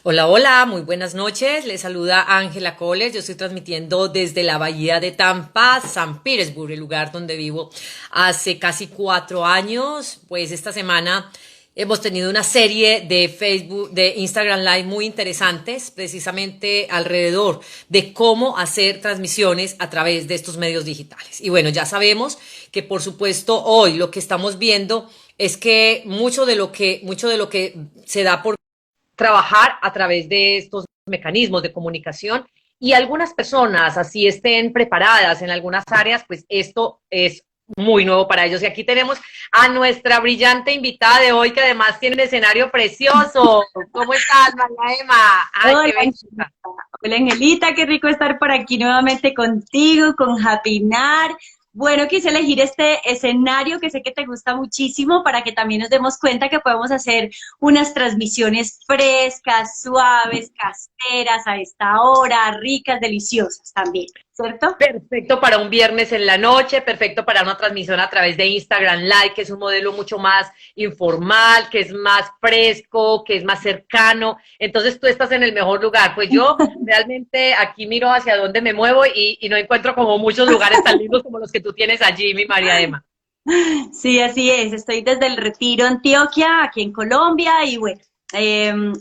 Hola, hola, muy buenas noches. Les saluda Ángela Coles. Yo estoy transmitiendo desde la bahía de Tampa, San Petersburg, el lugar donde vivo hace casi 4 años. Pues esta semana hemos tenido una serie de Facebook, de Instagram Live muy interesantes, precisamente alrededor de cómo hacer transmisiones a través de estos medios digitales. Y bueno, ya sabemos que por supuesto hoy lo que estamos viendo es que mucho de lo que se da por trabajar a través de estos mecanismos de comunicación y algunas personas, así estén preparadas en algunas áreas, pues esto es muy nuevo para ellos. Y aquí tenemos a nuestra brillante invitada de hoy, que además tiene un escenario precioso. ¿Cómo estás, María Emma? Ay, Hola, qué belleza. Angelita. Hola, Angelita, qué rico estar por aquí nuevamente contigo, con Hapinar. Bueno, quise elegir este escenario que sé que te gusta muchísimo para que también nos demos cuenta que podemos hacer unas transmisiones frescas, suaves, caseras a esta hora, ricas, deliciosas también, ¿cierto? Perfecto para un viernes en la noche, perfecto para una transmisión a través de Instagram Live, que es un modelo mucho más informal, que es más fresco, que es más cercano. Entonces tú estás en el mejor lugar. Pues yo realmente aquí miro hacia dónde me muevo y no encuentro como muchos lugares tan lindos como los que tú tienes allí, mi María Emma. Sí, así es. Estoy desde el Retiro, Antioquia, aquí en Colombia, y bueno,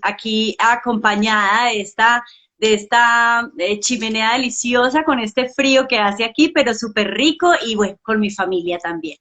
aquí acompañada de esta chimenea deliciosa con este frío que hace aquí, pero súper rico, y bueno, con mi familia también.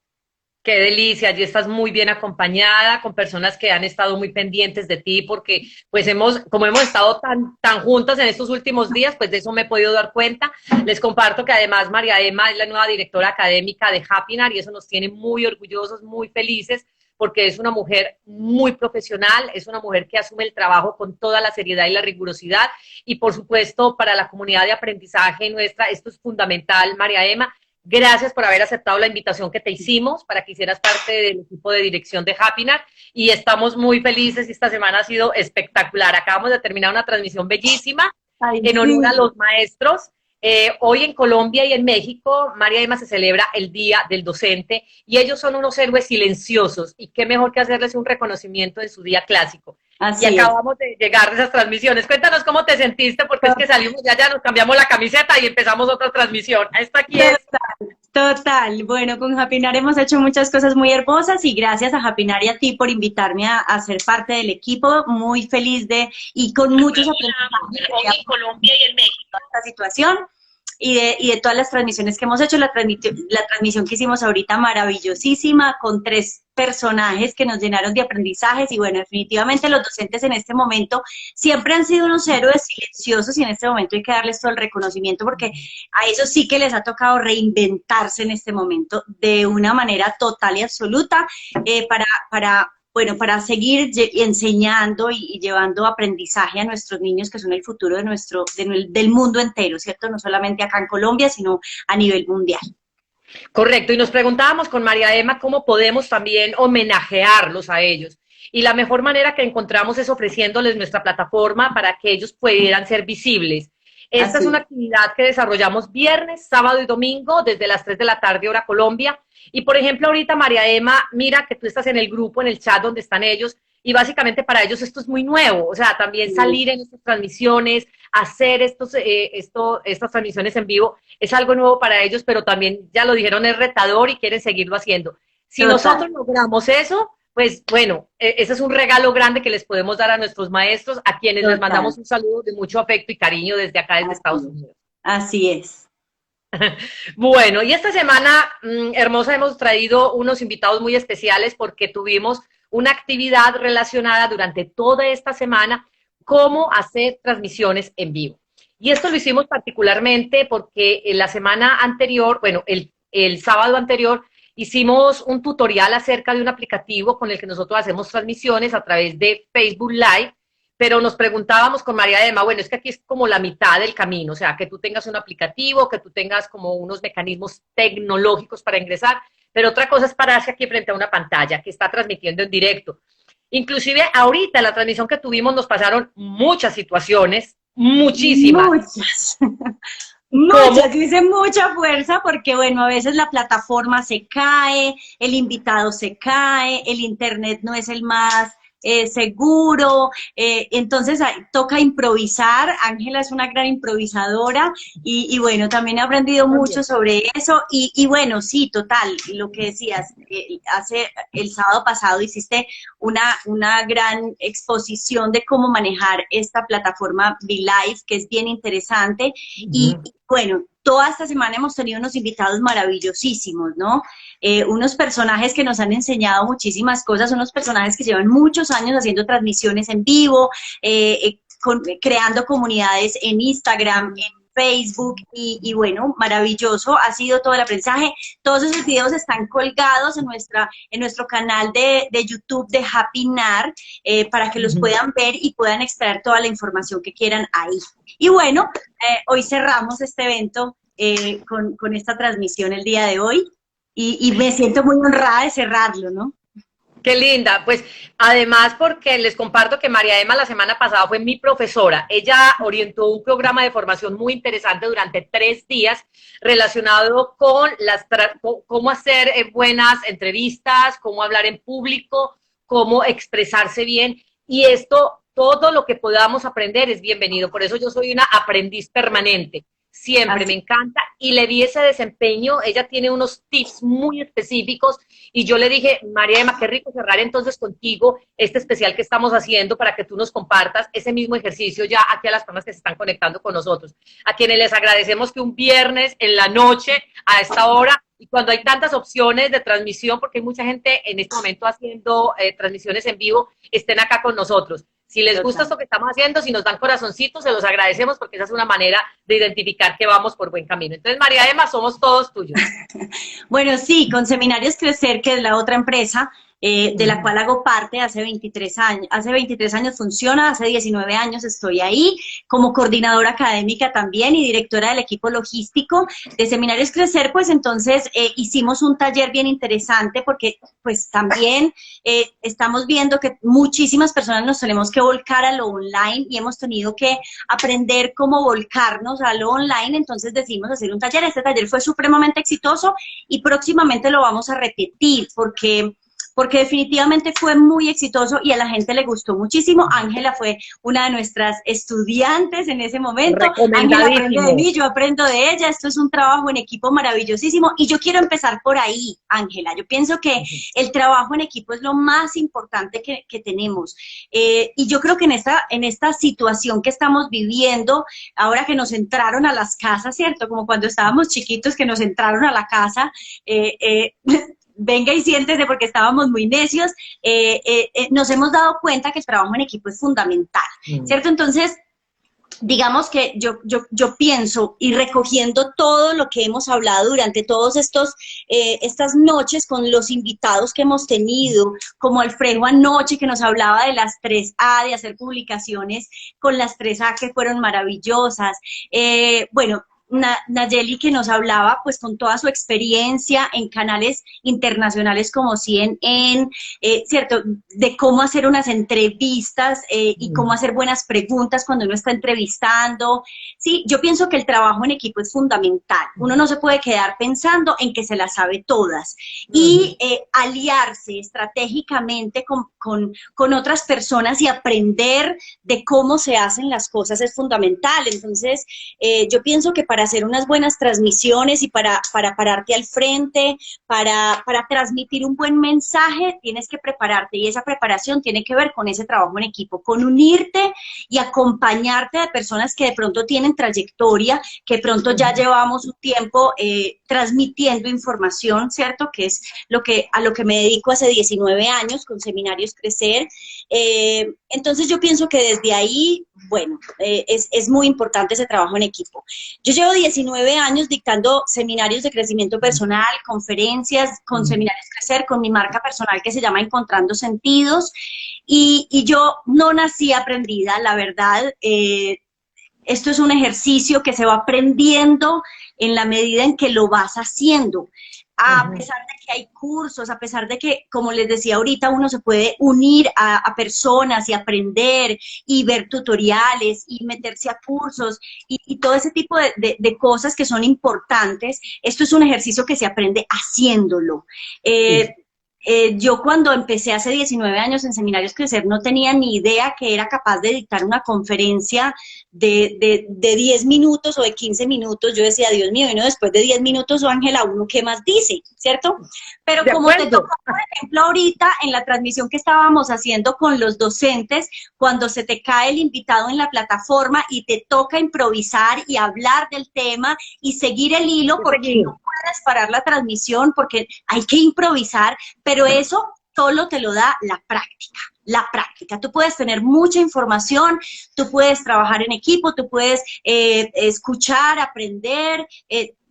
Qué delicia, allí estás muy bien acompañada con personas que han estado muy pendientes de ti porque pues como hemos estado tan juntas en estos últimos días, pues de eso me he podido dar cuenta. Les comparto que además María Emma es la nueva directora académica de Hapinar y eso nos tiene muy orgullosos, muy felices porque es una mujer muy profesional, es una mujer que asume el trabajo con toda la seriedad y la rigurosidad y por supuesto para la comunidad de aprendizaje nuestra esto es fundamental, María Emma. Gracias por haber aceptado la invitación que te hicimos para que hicieras parte del equipo de dirección de Happiness y estamos muy felices. Esta semana ha sido espectacular. Acabamos de terminar una transmisión bellísima Ay, en honor a sí. los maestros. Hoy en Colombia y en México, María Emma, se celebra el Día del Docente y ellos son unos héroes silenciosos y qué mejor que hacerles un reconocimiento en su día clásico. Y Así es. acabamos de llegar de esas transmisiones. Cuéntanos cómo te sentiste, porque es que salimos de allá, nos cambiamos la camiseta y empezamos otra transmisión. Esta aquí es. Total, total. Bueno, con Hapinar hemos hecho muchas cosas muy hermosas y gracias a Hapinar y a ti por invitarme a ser parte del equipo. Muy feliz y con muchos aprendizajes Hoy en Colombia y en México. de esta situación y de todas las transmisiones que hemos hecho. La transmisión que hicimos ahorita maravillosísima con 3 personajes que nos llenaron de aprendizajes y bueno, definitivamente los docentes en este momento siempre han sido unos héroes silenciosos y en este momento hay que darles todo el reconocimiento porque a ellos sí que les ha tocado reinventarse en este momento de una manera total y absoluta bueno, para seguir enseñando y llevando aprendizaje a nuestros niños que son el futuro del mundo entero, ¿cierto? No solamente acá en Colombia, sino a nivel mundial. Correcto, y nos preguntábamos con María Emma cómo podemos también homenajearlos a ellos. Y la mejor manera que encontramos es ofreciéndoles nuestra plataforma para que ellos pudieran ser visibles. Esta es Así una es. actividad que desarrollamos viernes, sábado y domingo desde las 3 de la tarde hora Colombia. Y por ejemplo, ahorita María Emma, mira que tú estás en el grupo, en el chat donde están ellos, y básicamente para ellos esto es muy nuevo, o sea, también salir en estas transmisiones, hacer estas transmisiones en vivo, es algo nuevo para ellos, pero también, ya lo dijeron, es retador y quieren seguirlo haciendo. Si Total, nosotros logramos eso, pues bueno, ese es un regalo grande que les podemos dar a nuestros maestros, a quienes les total. mandamos un saludo de mucho afecto y cariño desde acá, desde Estados Así es. Unidos. Así es. Bueno, y esta semana, hermosa, hemos traído unos invitados muy especiales porque tuvimos una actividad relacionada durante toda esta semana, cómo hacer transmisiones en vivo. Y esto lo hicimos particularmente porque en la semana anterior, bueno, el sábado anterior, hicimos un tutorial acerca de un aplicativo con el que nosotros hacemos transmisiones a través de Facebook Live, pero nos preguntábamos con María Emma, bueno, es que aquí es como la mitad del camino, o sea, que tú tengas un aplicativo, que tú tengas como unos mecanismos tecnológicos para ingresar, pero otra cosa es pararse aquí frente a una pantalla que está transmitiendo en directo. Inclusive ahorita en la transmisión que tuvimos nos pasaron muchas situaciones, muchísimas, Muchas. como Muchas, dice mucha fuerza porque, bueno, a veces la plataforma se cae, el invitado se cae, el internet no es el más seguro, entonces toca improvisar. Ángela es una gran improvisadora y bueno, también he aprendido mucho sobre eso y bueno, sí, total, lo que decías, hace el sábado pasado hiciste una gran exposición de cómo manejar esta plataforma VLive, que es bien interesante y bueno, toda esta semana hemos tenido unos invitados maravillosísimos, ¿no? Unos personajes que nos han enseñado muchísimas cosas, unos personajes que llevan muchos años haciendo transmisiones en vivo, creando comunidades en Instagram, en Facebook y bueno, maravilloso ha sido todo el aprendizaje. Todos esos videos están colgados en nuestro canal de YouTube de Happy NAR para que los puedan ver y puedan extraer toda la información que quieran ahí. Y bueno, hoy cerramos este evento con esta transmisión el día de hoy y me siento muy honrada de cerrarlo, ¿no? Qué linda, pues además porque les comparto que María Emma la semana pasada fue mi profesora. Ella orientó un programa de formación muy interesante durante 3 días relacionado con cómo hacer buenas entrevistas, cómo hablar en público, cómo expresarse bien y esto, todo lo que podamos aprender es bienvenido. Por eso yo soy una aprendiz permanente. Siempre me encanta y le di ese desempeño, ella tiene unos tips muy específicos y yo le dije, María Emma, qué rico cerrar entonces contigo este especial que estamos haciendo para que tú nos compartas ese mismo ejercicio ya aquí a las personas que se están conectando con nosotros, a quienes les agradecemos que un viernes en la noche a esta hora y cuando hay tantas opciones de transmisión, porque hay mucha gente en este momento haciendo transmisiones en vivo, estén acá con nosotros. Si les gusta esto que estamos haciendo, si nos dan corazoncitos, se los agradecemos porque esa es una manera de identificar que vamos por buen camino. Entonces, María Emma, somos todos tuyos. Bueno, sí, con Seminarios Crecer, que es la otra empresa de la cual hago parte hace 23 años. Hace 23 años funciona, hace 19 años estoy ahí como coordinadora académica también y directora del equipo logístico de Seminarios Crecer, pues entonces hicimos un taller bien interesante porque pues también estamos viendo que muchísimas personas nos tenemos que volcar a lo online y hemos tenido que aprender cómo volcarnos a lo online, entonces decidimos hacer un taller. Este taller fue supremamente exitoso y próximamente lo vamos a repetir porque definitivamente fue muy exitoso y a la gente le gustó muchísimo. Ángela fue una de nuestras estudiantes en ese momento. Ángela aprende de mí, yo aprendo de ella. Esto es un trabajo en equipo maravillosísimo y yo quiero empezar por ahí, Ángela. Yo pienso que el trabajo en equipo es lo más importante que tenemos. Y yo creo que en esta situación que estamos viviendo, ahora que nos entraron a las casas, ¿cierto? Como cuando estábamos chiquitos que nos entraron a la casa, venga y siéntese porque estábamos muy necios, nos hemos dado cuenta que el trabajo en equipo es fundamental, ¿cierto? Entonces, digamos que yo pienso y recogiendo todo lo que hemos hablado durante todos estas noches con los invitados que hemos tenido, como Alfredo anoche que nos hablaba de las 3A, de hacer publicaciones con las 3A que fueron maravillosas, bueno, Nayeli que nos hablaba pues con toda su experiencia en canales internacionales como CNN, ¿cierto? De cómo hacer unas entrevistas y cómo hacer buenas preguntas cuando uno está entrevistando. Sí, yo pienso que el trabajo en equipo es fundamental. Uno no se puede quedar pensando en que se las sabe todas. Y aliarse estratégicamente con otras personas y aprender de cómo se hacen las cosas es fundamental. Entonces, yo pienso que para hacer unas buenas transmisiones y para pararte al frente, para transmitir un buen mensaje, tienes que prepararte y esa preparación tiene que ver con ese trabajo en equipo, con unirte y acompañarte de personas que de pronto tienen trayectoria, que de pronto ya llevamos un tiempo transmitiendo información, ¿cierto? Que es a lo que me dedico hace 19 años con Seminarios Crecer. Entonces yo pienso que desde ahí, bueno, es muy importante ese trabajo en equipo. Yo llevo 19 años dictando seminarios de crecimiento personal, conferencias con Seminarios Crecer, con mi marca personal que se llama Encontrando Sentidos, y yo no nací aprendida, la verdad. Esto es un ejercicio que se va aprendiendo en la medida en que lo vas haciendo. A pesar de que hay cursos, a pesar de que, como les decía ahorita, uno se puede unir a personas y aprender y ver tutoriales y meterse a cursos y todo ese tipo de cosas que son importantes, esto es un ejercicio que se aprende haciéndolo. Yo cuando empecé hace 19 años en Seminarios Crecer no tenía ni idea que era capaz de dictar una conferencia de 10 minutos o de 15 minutos. Yo decía, Dios mío, y no después de 10 minutos, o Ángela, ¿uno qué más dice? ¿Cierto? Pero De como te acuerdo. tocó, por ejemplo, ahorita en la transmisión que estábamos haciendo con los docentes, cuando se te cae el invitado en la plataforma y te toca improvisar y hablar del tema y seguir el hilo porque no puedes parar la transmisión, porque hay que improvisar, pero eso solo te lo da la práctica. La práctica. Tú puedes tener mucha información, tú puedes trabajar en equipo, tú puedes escuchar, aprender,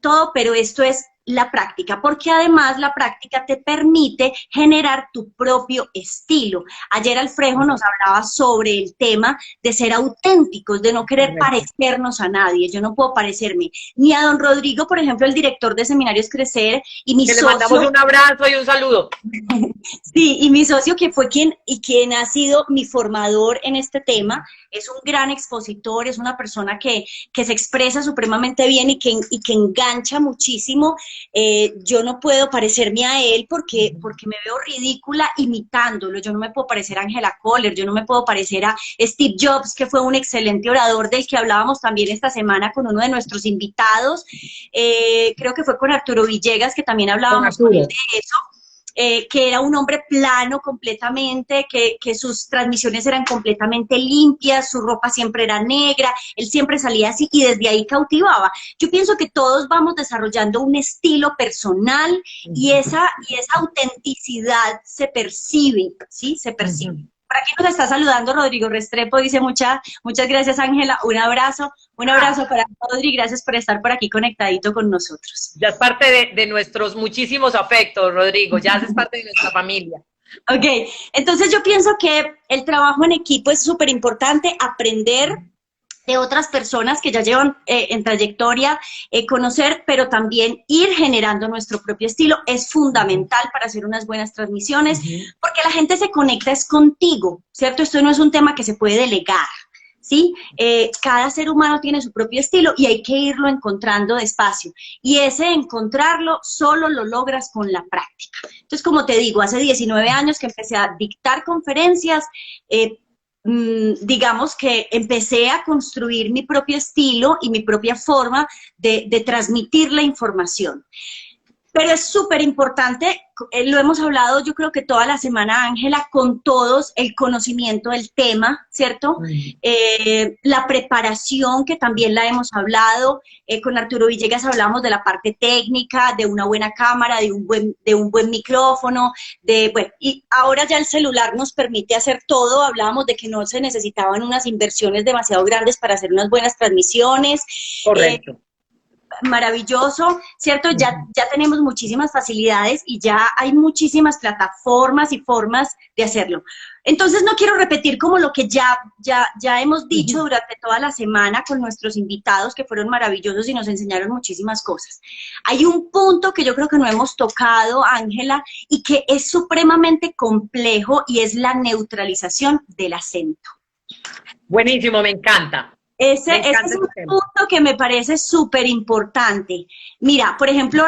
todo, pero esto es la práctica, porque además la práctica te permite generar tu propio estilo. Ayer Alfredo nos hablaba sobre el tema de ser auténticos, de no querer parecernos a nadie. Yo no puedo parecerme ni a don Rodrigo, por ejemplo, el director de Seminarios Crecer, y mi Que socio. le mandamos un abrazo y un saludo. Sí, y mi socio que fue quien ha sido mi formador en este tema, es un gran expositor, es una persona que se expresa supremamente bien y que engancha muchísimo. Yo no puedo parecerme a él porque me veo ridícula imitándolo. Yo no me puedo parecer a Angela Kohler, yo no me puedo parecer a Steve Jobs, que fue un excelente orador del que hablábamos también esta semana con uno de nuestros invitados. Creo que fue con Arturo Villegas, que también hablábamos con él de eso. Que era un hombre plano completamente, que sus transmisiones eran completamente limpias, su ropa siempre era negra, él siempre salía así y desde ahí cautivaba. Yo pienso que todos vamos desarrollando un estilo personal y esa autenticidad se percibe, ¿sí? Se percibe. Por aquí nos está saludando Rodrigo Restrepo, dice muchas gracias Ángela, un abrazo para Rodrigo, gracias por estar por aquí conectadito con nosotros. Ya es parte de nuestros muchísimos afectos, Rodrigo, ya es parte de nuestra familia. Ok, entonces yo pienso que el trabajo en equipo es súper importante, aprender de otras personas que ya llevan en trayectoria, conocer, pero también ir generando nuestro propio estilo es fundamental para hacer unas buenas transmisiones, porque la gente se conecta es contigo, ¿cierto? Esto no es un tema que se puede delegar, ¿sí? Cada ser humano tiene su propio estilo y hay que irlo encontrando despacio. Y ese encontrarlo solo lo logras con la práctica. Entonces, como te digo, hace 19 años que empecé a dictar conferencias, digamos que empecé a construir mi propio estilo y mi propia forma de transmitir la información. Pero es súper importante, lo hemos hablado yo creo que toda la semana, Ángela, con todos, el conocimiento del tema, ¿cierto? La preparación, que también la hemos hablado, con Arturo Villegas hablamos de la parte técnica, de una buena cámara, de un buen micrófono, bueno, y ahora ya el celular nos permite hacer todo, hablábamos de que no se necesitaban unas inversiones demasiado grandes para hacer unas buenas transmisiones. Correcto. Maravilloso, ¿cierto? Ya tenemos muchísimas facilidades y ya hay muchísimas plataformas y formas de hacerlo. Entonces no quiero repetir como lo que ya hemos dicho durante toda la semana con nuestros invitados que fueron maravillosos y nos enseñaron muchísimas cosas. Hay un punto que yo creo que no hemos tocado, Ángela, y que es supremamente complejo y es la neutralización del acento. Buenísimo, me encanta. Ese es un punto que me parece súper importante. Mira, por ejemplo,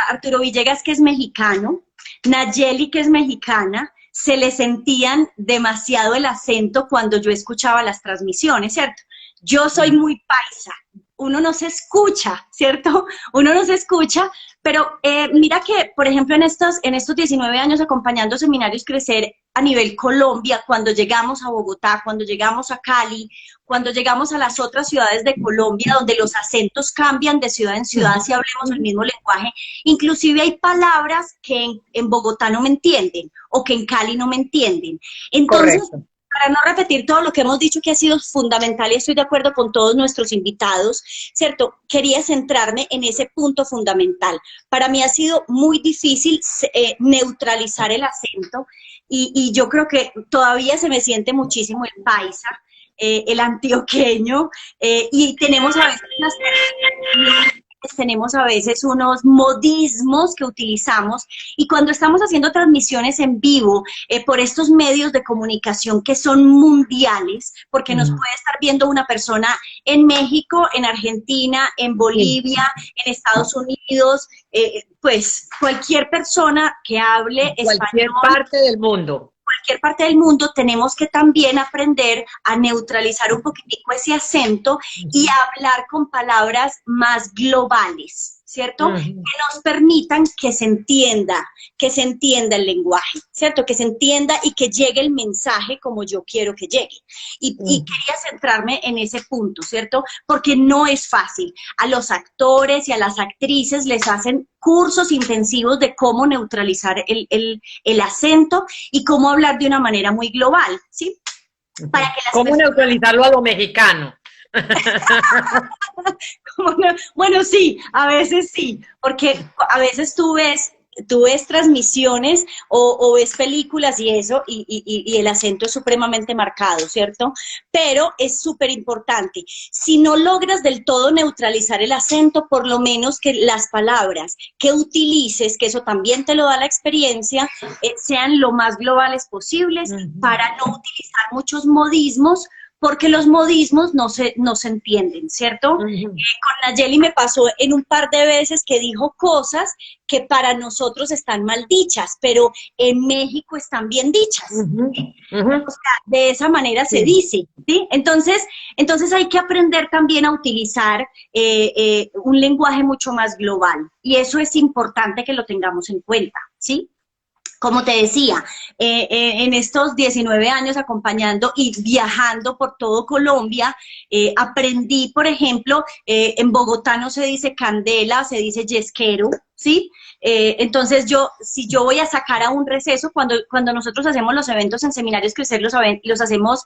Arturo Villegas, que es mexicano, Nayeli, que es mexicana, se le sentían demasiado el acento cuando yo escuchaba las transmisiones, ¿cierto? Yo soy muy paisa, uno no se escucha, ¿cierto? Uno no se escucha, pero mira que, por ejemplo, en estos 19 años acompañando Seminarios Crecer a nivel Colombia, cuando llegamos a Bogotá, cuando llegamos a Cali, cuando llegamos a las otras ciudades de Colombia, donde los acentos cambian de ciudad en ciudad, si hablemos el mismo lenguaje, inclusive hay palabras que en Bogotá no me entienden, o que en Cali no me entienden. Entonces, correcto. Para no repetir todo lo que hemos dicho que ha sido fundamental y estoy de acuerdo con todos nuestros invitados, ¿cierto? Quería centrarme en ese punto fundamental. Para mí ha sido muy difícil neutralizar el acento y yo creo que todavía se me siente muchísimo el paisa, el antioqueño, y tenemos a veces unos modismos que utilizamos y cuando estamos haciendo transmisiones en vivo por estos medios de comunicación que son mundiales, porque nos puede estar estar viendo una persona en México, en Argentina, en Bolivia, en Estados Unidos, pues cualquier persona que hable Cualquier español, parte del mundo. cualquier parte del mundo, tenemos que también aprender a neutralizar un poquitico ese acento y a hablar con palabras más globales, ¿cierto? Que nos permitan que se entienda el lenguaje, ¿cierto? Que se entienda y que llegue el mensaje como yo quiero que llegue. Y quería centrarme en ese punto, ¿cierto? Porque no es fácil. A los actores y a las actrices les hacen cursos intensivos de cómo neutralizar el acento y cómo hablar de una manera muy global, ¿sí? Para que las ¿Cómo personas... neutralizarlo a lo mexicano? Bueno, sí, porque a veces tú ves transmisiones o ves películas y eso, y el acento es supremamente marcado, ¿cierto? Pero es súper importante. Si no logras del todo neutralizar el acento, por lo menos que las palabras que utilices, que eso también te lo da la experiencia, sean lo más globales posibles para no utilizar muchos modismos, porque los modismos no se entienden, ¿cierto? Con Nayeli me pasó en un par de veces que dijo cosas que para nosotros están mal dichas, pero en México están bien dichas. O sea, de esa manera se dice, ¿sí? Entonces hay que aprender también a utilizar un lenguaje mucho más global, y eso es importante que lo tengamos en cuenta, ¿sí? Como te decía, en estos 19 años acompañando y viajando por todo Colombia, aprendí, por ejemplo, en Bogotá no se dice candela, se dice yesquero, ¿sí? Entonces si yo voy a sacar a un receso, cuando nosotros hacemos los eventos en Seminarios Crecer, los hacemos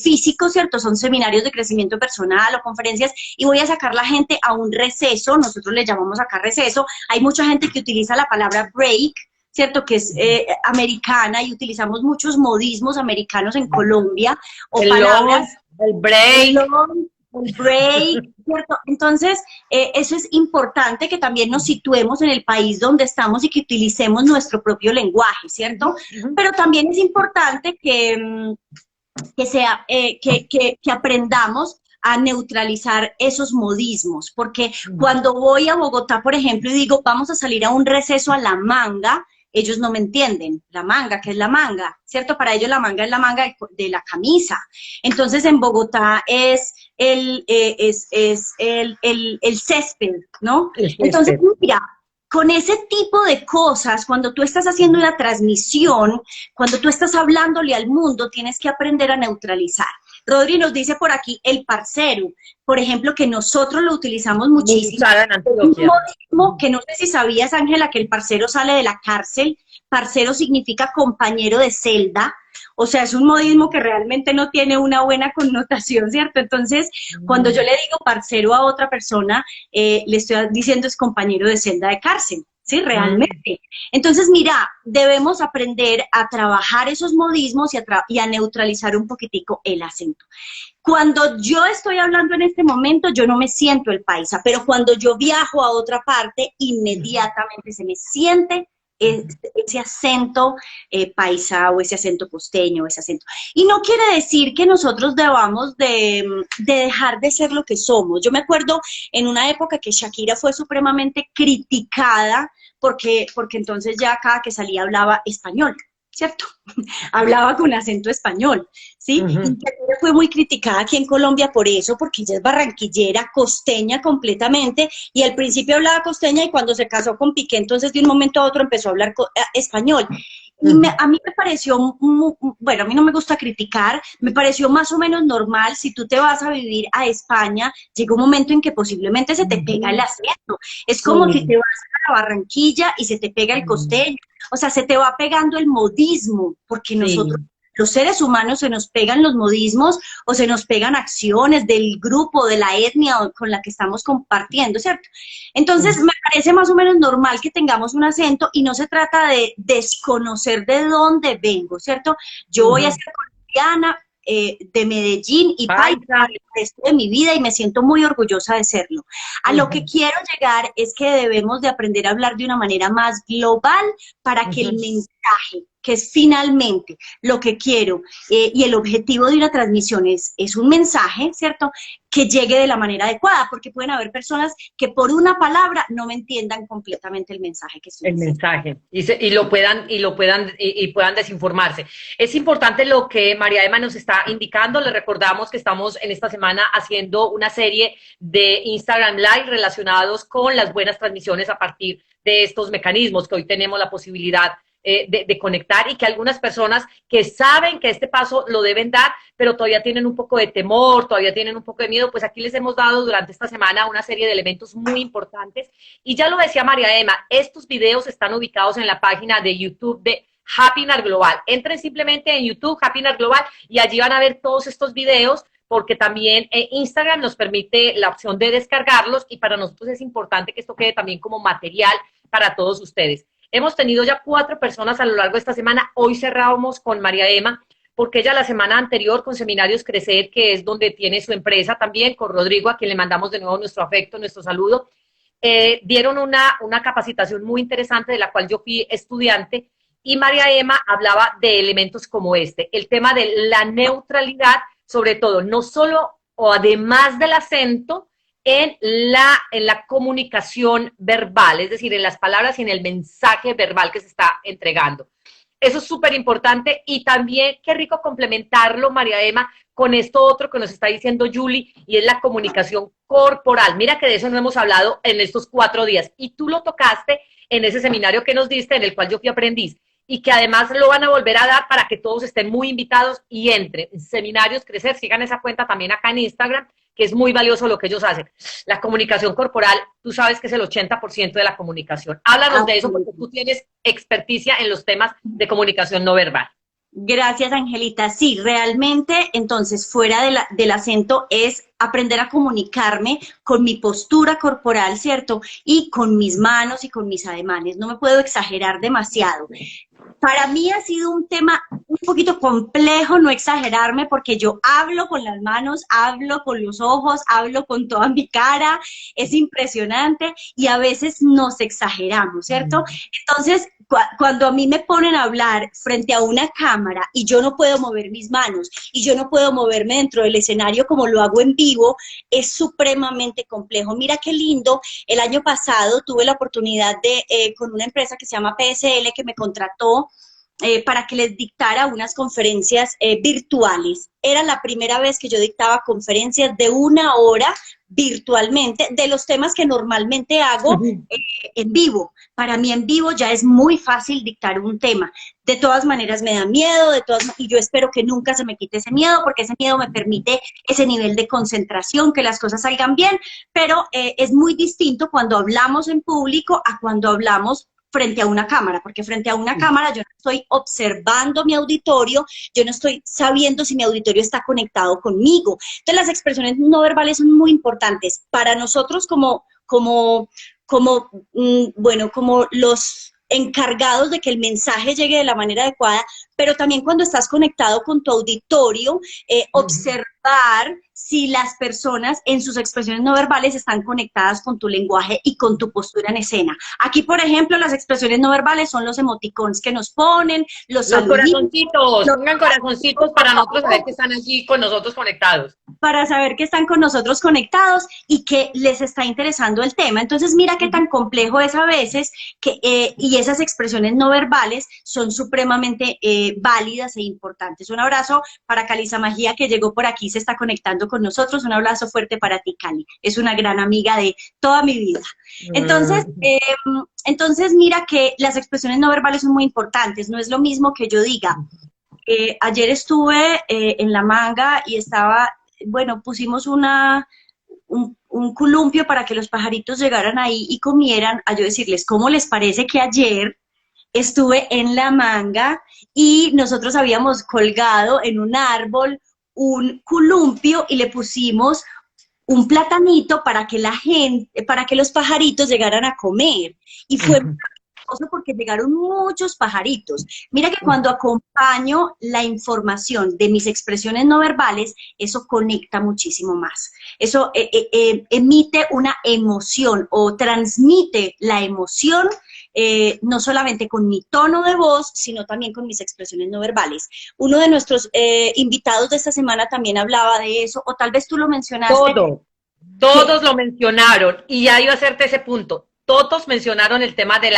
físicos, ¿cierto? Son seminarios de crecimiento personal o conferencias, y voy a sacar la gente a un receso, nosotros le llamamos acá receso. Hay mucha gente que utiliza la palabra break, ¿cierto? Que es americana, y utilizamos muchos modismos americanos en Colombia, o palabras... El break. El break, ¿cierto? Entonces, eso es importante, que también nos situemos en el país donde estamos y que utilicemos nuestro propio lenguaje, ¿cierto? Pero también es importante que aprendamos a neutralizar esos modismos, porque cuando voy a Bogotá, por ejemplo, y digo, vamos a salir a un receso a la manga, ellos no me entienden. La manga, ¿qué es la manga? ¿Cierto? Para ellos la manga es la manga de la camisa. Entonces en Bogotá es el césped, ¿no? El césped. Entonces, mira, con ese tipo de cosas, cuando tú estás haciendo una transmisión, cuando tú estás hablándole al mundo, tienes que aprender a neutralizar. Rodri nos dice por aquí el parcero, por ejemplo, que nosotros lo utilizamos muchísimo. Un modismo que no sé si sabías, Ángela, que el parcero sale de la cárcel. Parcero significa compañero de celda. O sea, es un modismo que realmente no tiene una buena connotación, ¿cierto? Entonces, cuando yo le digo parcero a otra persona, le estoy diciendo es compañero de celda de cárcel. Sí, realmente. Entonces, mira, debemos aprender a trabajar esos modismos y a neutralizar un poquitico el acento. Cuando yo estoy hablando en este momento, yo no me siento el paisa, pero cuando yo viajo a otra parte, inmediatamente se me siente ese acento paisa, o ese acento costeño, ese acento. Y no quiere decir que nosotros debamos de dejar de ser lo que somos. Yo me acuerdo en una época que Shakira fue supremamente criticada porque entonces ya cada que salía hablaba español, ¿cierto? Hablaba con acento español, ¿sí? Y Shakira fue muy criticada aquí en Colombia por eso, porque ella es barranquillera, costeña completamente, y al principio hablaba costeña, y cuando se casó con Piqué, entonces de un momento a otro empezó a hablar español. Y a mí me pareció, bueno, a mí no me gusta criticar, me pareció más o menos normal. Si tú te vas a vivir a España, llega un momento en que posiblemente se te pega el acento. Es como si te vas a Barranquilla y se te pega el costeño. O sea, se te va pegando el modismo, porque nosotros, los seres humanos, se nos pegan los modismos, o se nos pegan acciones del grupo, de la etnia con la que estamos compartiendo, ¿cierto? Entonces, me parece más o menos normal que tengamos un acento, y no se trata de desconocer de dónde vengo, ¿cierto? Yo voy a ser colombiana, de Medellín y paisa el resto de mi vida, y me siento muy orgullosa de serlo. A lo que quiero llegar es que debemos de aprender a hablar de una manera más global para que el mensaje que es finalmente lo que quiero, y el objetivo de una transmisión es un mensaje, ¿cierto?, que llegue de la manera adecuada, porque pueden haber personas que por una palabra no me entiendan completamente el mensaje que estoy El diciendo. mensaje y puedan desinformarse. Es importante lo que María Emma nos está indicando. Le recordamos que estamos en esta semana haciendo una serie de Instagram Live relacionados con las buenas transmisiones a partir de estos mecanismos que hoy tenemos la posibilidad de conectar, y que algunas personas que saben que este paso lo deben dar, pero todavía tienen un poco de temor, todavía tienen un poco de miedo, pues aquí les hemos dado durante esta semana una serie de elementos muy importantes. Y ya lo decía María Emma, estos videos están ubicados en la página de YouTube de Happiness Global. Entren simplemente en YouTube, Happiness Global, y allí van a ver todos estos videos, porque también Instagram nos permite la opción de descargarlos, y para nosotros es importante que esto quede también como material para todos ustedes. Hemos tenido ya 4 personas a lo largo de esta semana. Hoy cerramos con María Emma, porque ella la semana anterior con Seminarios Crecer, que es donde tiene su empresa también, con Rodrigo, a quien le mandamos de nuevo nuestro afecto, nuestro saludo, dieron una capacitación muy interesante de la cual yo fui estudiante, y María Emma hablaba de elementos como este, el tema de la neutralidad, sobre todo, no solo o además del acento, en la comunicación verbal, es decir, en las palabras y en el mensaje verbal que se está entregando. Eso es súper importante, y también qué rico complementarlo, María Emma, con esto otro que nos está diciendo Julie, y es la comunicación corporal. Mira que de eso no hemos hablado en estos 4 días, y tú lo tocaste en ese seminario que nos diste, en el cual yo fui aprendiz, y que además lo van a volver a dar para que todos estén muy invitados y entren. Seminarios Crecer, sigan esa cuenta también acá en Instagram, que es muy valioso lo que ellos hacen. La comunicación corporal, tú sabes que es el 80% de la comunicación. Háblanos de eso, porque tú tienes experticia en los temas de comunicación no verbal. Gracias, Angelita. Sí, realmente, entonces, fuera del acento es aprender a comunicarme con mi postura corporal, ¿cierto? Y con mis manos y con mis ademanes. No me puedo exagerar demasiado. Para mí ha sido un tema un poquito complejo no exagerarme, porque yo hablo con las manos, hablo con los ojos, hablo con toda mi cara, es impresionante, y a veces nos exageramos, ¿cierto? Entonces, cuando a mí me ponen a hablar frente a una cámara y yo no puedo mover mis manos y yo no puedo moverme dentro del escenario como lo hago en vivo, es supremamente complejo. Mira qué lindo, el año pasado tuve la oportunidad con una empresa que se llama PSL, que me contrató para que les dictara unas conferencias virtuales. Era la primera vez que yo dictaba conferencias de 1 hora virtualmente, de los temas que normalmente hago en vivo. Para mí en vivo ya es muy fácil dictar un tema. De todas maneras me da miedo, y yo espero que nunca se me quite ese miedo, porque ese miedo me permite ese nivel de concentración, que las cosas salgan bien, pero es muy distinto cuando hablamos en público a cuando hablamos frente a una cámara, porque frente a una cámara yo no estoy observando mi auditorio, yo no estoy sabiendo si mi auditorio está conectado conmigo. Entonces las expresiones no verbales son muy importantes para nosotros como los encargados de que el mensaje llegue de la manera adecuada, pero también cuando estás conectado con tu auditorio, observar si las personas en sus expresiones no verbales están conectadas con tu lenguaje y con tu postura en escena. Aquí, por ejemplo, las expresiones no verbales son los emoticones que nos ponen, los corazoncitos, pongan corazoncitos para nosotros saber que están allí con nosotros conectados. Para saber que están con nosotros conectados y que les está interesando el tema. Entonces, mira qué tan complejo es a veces, y esas expresiones no verbales son supremamente válidas e importantes. Un abrazo para Calisa Magía, que llegó por aquí, se está conectando con nosotros. Un abrazo fuerte para ti, Cali. Es una gran amiga de toda mi vida. Entonces, mira que las expresiones no verbales son muy importantes. No es lo mismo que yo diga, ayer estuve en La Manga y pusimos un columpio para que los pajaritos llegaran ahí y comieran, a yo decirles, ¿cómo les parece que ayer estuve en La Manga y nosotros habíamos colgado en un árbol un columpio y le pusimos un platanito para que los pajaritos llegaran a comer? Y fue porque llegaron muchos pajaritos. Mira que cuando acompaño la información de mis expresiones no verbales, eso conecta muchísimo más. Eso emite una emoción o transmite la emoción no solamente con mi tono de voz, sino también con mis expresiones no verbales. Uno de nuestros invitados de esta semana también hablaba de eso, o tal vez tú lo mencionaste. Todos lo mencionaron, y ya iba a hacerte ese punto. Todos mencionaron el tema de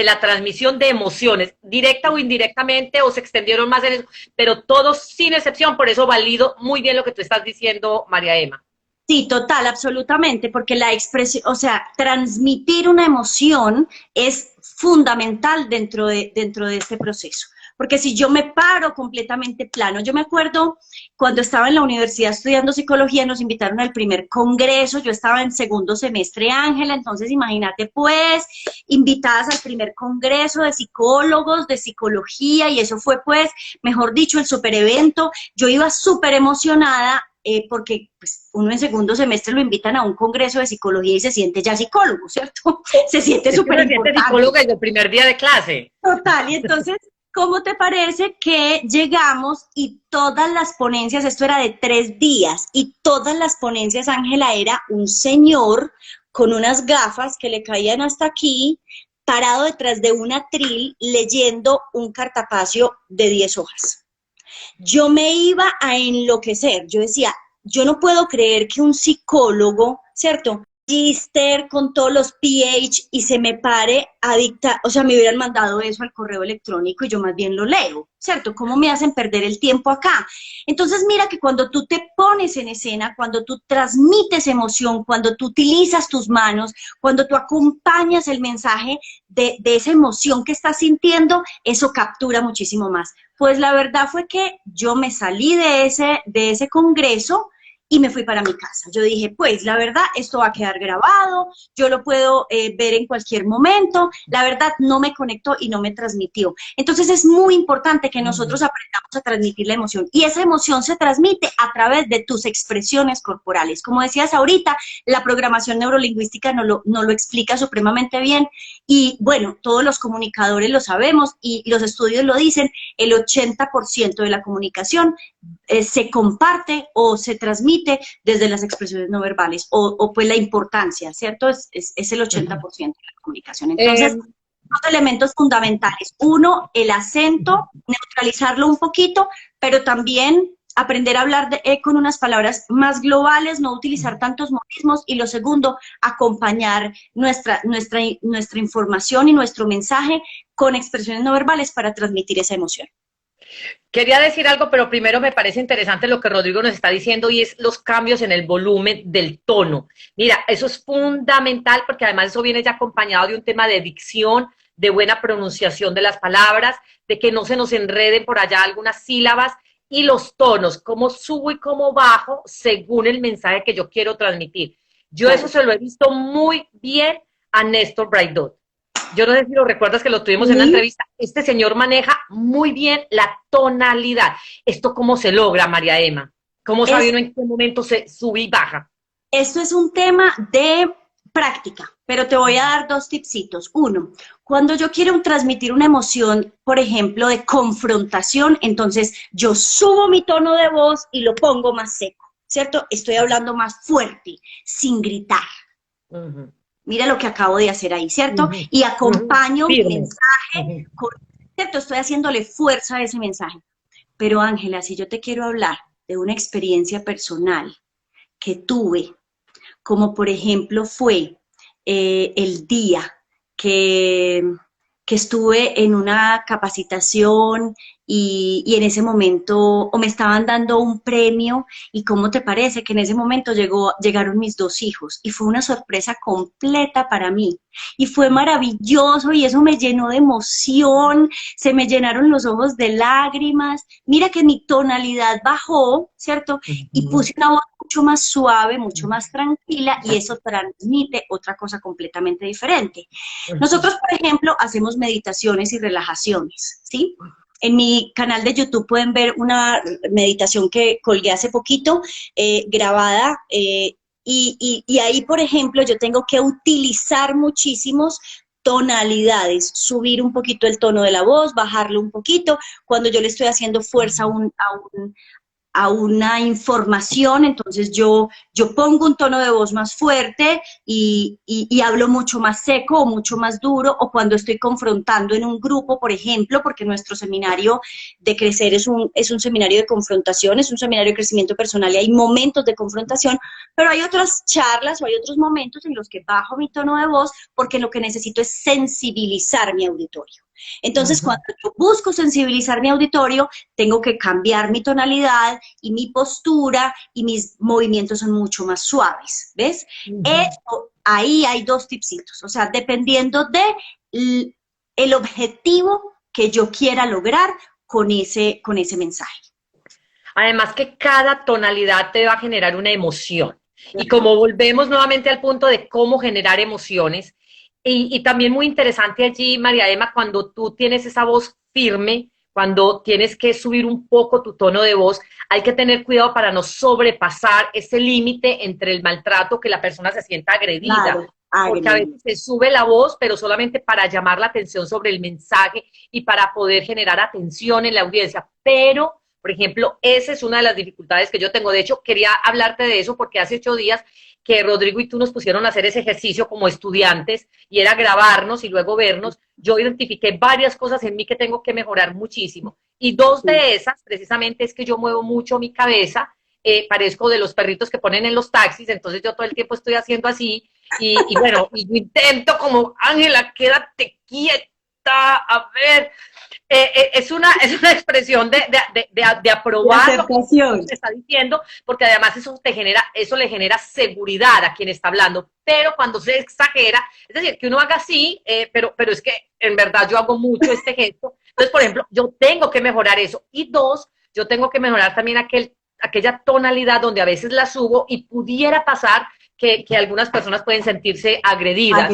la transmisión de emociones, directa o indirectamente, o se extendieron más en eso, pero todos sin excepción, por eso valido muy bien lo que tú estás diciendo, María Emma. Sí, total, absolutamente, porque la expresión, o sea, transmitir una emoción es fundamental dentro de este proceso. Porque si yo me paro completamente plano, yo me acuerdo cuando estaba en la universidad estudiando psicología, nos invitaron al primer congreso, yo estaba en segundo semestre, Ángela, entonces imagínate pues, invitadas al primer congreso de psicólogos, de psicología, y eso fue pues, mejor dicho, el super evento, yo iba súper emocionada, porque pues, uno en segundo semestre lo invitan a un congreso de psicología y se siente ya psicólogo, ¿cierto? Se siente súper importante. Se siente psicóloga desde el primer día de clase. Total, y entonces, ¿cómo te parece que llegamos y todas las ponencias, esto era de 3 días, y todas las ponencias, Ángela, era un señor con unas gafas que le caían hasta aquí, parado detrás de un atril, leyendo un cartapacio de 10 hojas? Yo me iba a enloquecer. Yo decía, yo no puedo creer que un psicólogo, ¿cierto? Magister con todos los PH y se me pare a dictar, o sea, me hubieran mandado eso al correo electrónico y yo más bien lo leo, ¿cierto? ¿Cómo me hacen perder el tiempo acá? Entonces mira que cuando tú te pones en escena, cuando tú transmites emoción, cuando tú utilizas tus manos, cuando tú acompañas el mensaje de esa emoción que estás sintiendo, eso captura muchísimo más. Pues la verdad fue que yo me salí de ese congreso y me fui para mi casa. Yo dije, pues la verdad, esto va a quedar grabado, yo lo puedo ver en cualquier momento, la verdad no me conectó y no me transmitió. Entonces es muy importante que nosotros aprendamos a transmitir la emoción, y esa emoción se transmite a través de tus expresiones corporales. Como decías ahorita, la programación neurolingüística no lo explica supremamente bien, y bueno, todos los comunicadores lo sabemos y los estudios lo dicen, el 80% de la comunicación se comparte o se transmite desde las expresiones no verbales, o pues la importancia, ¿cierto? Es el 80% de la comunicación. Entonces, dos elementos fundamentales. Uno, el acento, neutralizarlo un poquito, pero también aprender a hablar con unas palabras más globales, no utilizar tantos modismos. Y lo segundo, acompañar nuestra información y nuestro mensaje con expresiones no verbales para transmitir esa emoción. Quería decir algo, pero primero me parece interesante lo que Rodrigo nos está diciendo, y es los cambios en el volumen del tono. Mira, eso es fundamental, porque además eso viene ya acompañado de un tema de dicción, de buena pronunciación de las palabras, de que no se nos enreden por allá algunas sílabas, y los tonos, cómo subo y cómo bajo según el mensaje que yo quiero transmitir. Yo eso se lo he visto muy bien a Néstor Braidot. Yo no sé si lo recuerdas, que lo tuvimos en la entrevista. Este señor maneja muy bien la tonalidad. ¿Esto cómo se logra, María Emma? ¿Cómo sabe uno en qué momento se sube y baja? Esto es un tema de práctica, pero te voy a dar 2 tipsitos. Uno, cuando yo quiero transmitir una emoción, por ejemplo, de confrontación, entonces yo subo mi tono de voz y lo pongo más seco, ¿cierto? Estoy hablando más fuerte, sin gritar. Mira lo que acabo de hacer ahí, ¿cierto? Y acompaño mi mensaje, ¿cierto? Estoy haciéndole fuerza a ese mensaje. Pero Ángela, si yo te quiero hablar de una experiencia personal que tuve, como por ejemplo fue el día que estuve en una capacitación y en ese momento, o me estaban dando un premio, y cómo te parece que en ese momento llegaron mis 2 hijos, y fue una sorpresa completa para mí, y fue maravilloso, y eso me llenó de emoción, se me llenaron los ojos de lágrimas. Mira que mi tonalidad bajó, ¿cierto? Y puse una voz mucho más suave, mucho más tranquila, y eso transmite otra cosa completamente diferente. Nosotros, por ejemplo, hacemos meditaciones y relajaciones, ¿sí? En mi canal de YouTube pueden ver una meditación que colgué hace poquito, grabada, y ahí, por ejemplo, yo tengo que utilizar muchísimos tonalidades, subir un poquito el tono de la voz, bajarlo un poquito, cuando yo le estoy haciendo fuerza a una información, entonces yo pongo un tono de voz más fuerte y hablo mucho más seco o mucho más duro, o cuando estoy confrontando en un grupo, por ejemplo, porque nuestro seminario de Crecer es un seminario de confrontación, es un seminario de crecimiento personal y hay momentos de confrontación, pero hay otras charlas o hay otros momentos en los que bajo mi tono de voz porque lo que necesito es sensibilizar mi auditorio. Entonces, cuando yo busco sensibilizar mi auditorio, tengo que cambiar mi tonalidad y mi postura y mis movimientos son mucho más suaves, ¿ves? Eso, ahí hay dos tipsitos, o sea, dependiendo de el objetivo que yo quiera lograr con ese mensaje. Además que cada tonalidad te va a generar una emoción. Y como volvemos nuevamente al punto de cómo generar emociones, y también muy interesante allí, María Emma, cuando tú tienes esa voz firme, cuando tienes que subir un poco tu tono de voz, hay que tener cuidado para no sobrepasar ese límite entre el maltrato, que la persona se sienta agredida. Claro, porque a veces se sube la voz, pero solamente para llamar la atención sobre el mensaje y para poder generar atención en la audiencia. Pero, por ejemplo, esa es una de las dificultades que yo tengo. De hecho, quería hablarte de eso porque hace 8 días que Rodrigo y tú nos pusieron a hacer ese ejercicio como estudiantes y era grabarnos y luego vernos. Yo identifiqué varias cosas en mí que tengo que mejorar muchísimo. Y dos de esas, precisamente, es que yo muevo mucho mi cabeza, parezco de los perritos que ponen en los taxis, entonces yo todo el tiempo estoy haciendo así. Y bueno, y yo intento como, Ángela, quédate quieta, a ver. Es una expresión de aprobar lo que se está diciendo, porque además eso le genera seguridad a quien está hablando, pero cuando se exagera, es decir, que uno haga así, pero es que en verdad yo hago mucho este gesto. Entonces, por ejemplo, yo tengo que mejorar eso. Y dos, yo tengo que mejorar también aquella tonalidad donde a veces la subo y pudiera pasar que algunas personas pueden sentirse agredidas.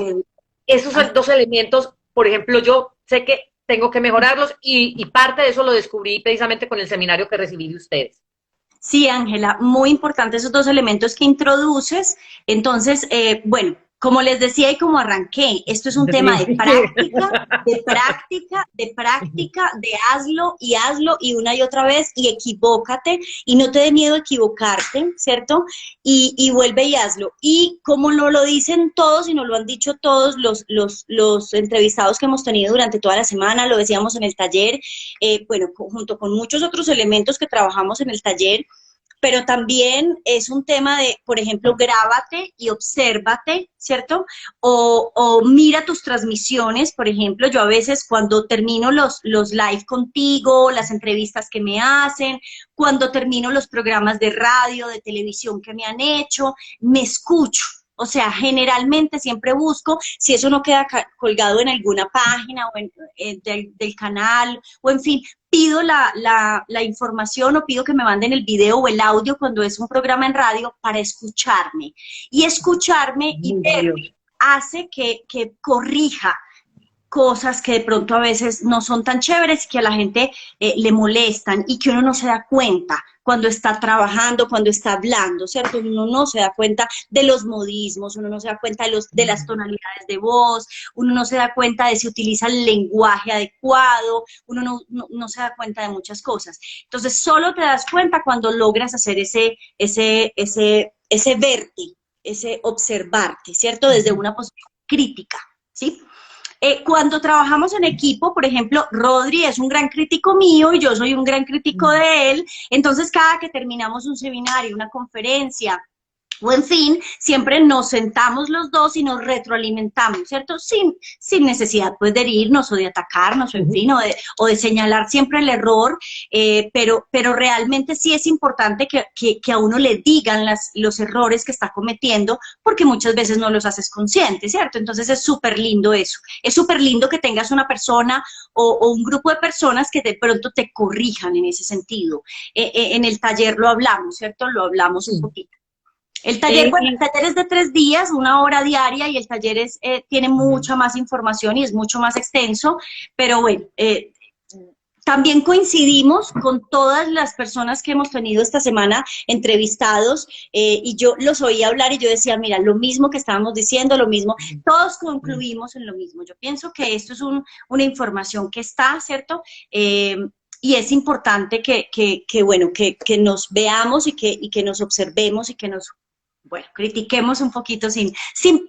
Esos son dos elementos, por ejemplo, yo sé que tengo que mejorarlos y parte de eso lo descubrí precisamente con el seminario que recibí de ustedes. Sí, Ángela, muy importante esos dos elementos que introduces. Entonces, bueno, como les decía y como arranqué, esto es un tema de práctica, de hazlo y una y otra vez y equivócate y no te dé miedo equivocarte, ¿cierto? Y vuelve y hazlo. Y como no lo dicen todos y nos lo han dicho todos los entrevistados que hemos tenido durante toda la semana, lo decíamos en el taller, bueno, junto con muchos otros elementos que trabajamos en el taller, pero también es un tema de, por ejemplo, grábate y obsérvate, ¿cierto? O mira tus transmisiones, por ejemplo, yo a veces cuando termino los live contigo, las entrevistas que me hacen, cuando termino los programas de radio, de televisión que me han hecho, me escucho. O sea, generalmente siempre busco, si eso no queda colgado en alguna página o del canal, o en fin, pido la información o pido que me manden el video o el audio cuando es un programa en radio para escucharme. Y escucharme y verme hace que corrija cosas que de pronto a veces no son tan chéveres y que a la gente le molestan y que uno no se da cuenta cuando está trabajando, cuando está hablando, ¿cierto? Uno no se da cuenta de los modismos, uno no se da cuenta de las tonalidades de voz, uno no se da cuenta de si utiliza el lenguaje adecuado, uno no se da cuenta de muchas cosas. Entonces, solo te das cuenta cuando logras hacer ese verte, ese observarte, ¿cierto? Desde una posición crítica, ¿sí? Cuando trabajamos en equipo, por ejemplo, Rodri es un gran crítico mío y yo soy un gran crítico de él, entonces cada que terminamos un seminario, una conferencia, o en fin, siempre nos sentamos los dos y nos retroalimentamos, ¿cierto? Sin necesidad pues de herirnos o de atacarnos, o en fin, o de señalar siempre el error, pero realmente sí es importante que a uno le digan los errores que está cometiendo, porque muchas veces no los haces conscientes, ¿cierto? Entonces es súper lindo eso. Es súper lindo que tengas una persona o un grupo de personas que de pronto te corrijan en ese sentido. En el taller lo hablamos, ¿cierto? Lo hablamos un poquito. El taller, bueno, el taller es de 3 días, 1 hora diaria, y el taller tiene mucha más información y es mucho más extenso, pero bueno, también coincidimos con todas las personas que hemos tenido esta semana entrevistados, y yo los oí hablar y yo decía, mira, lo mismo que estábamos diciendo, lo mismo, todos concluimos en lo mismo. Yo pienso que esto es una información que está, ¿cierto?, y es importante bueno, que nos veamos y que nos observemos y que nos, bueno, critiquemos un poquito sin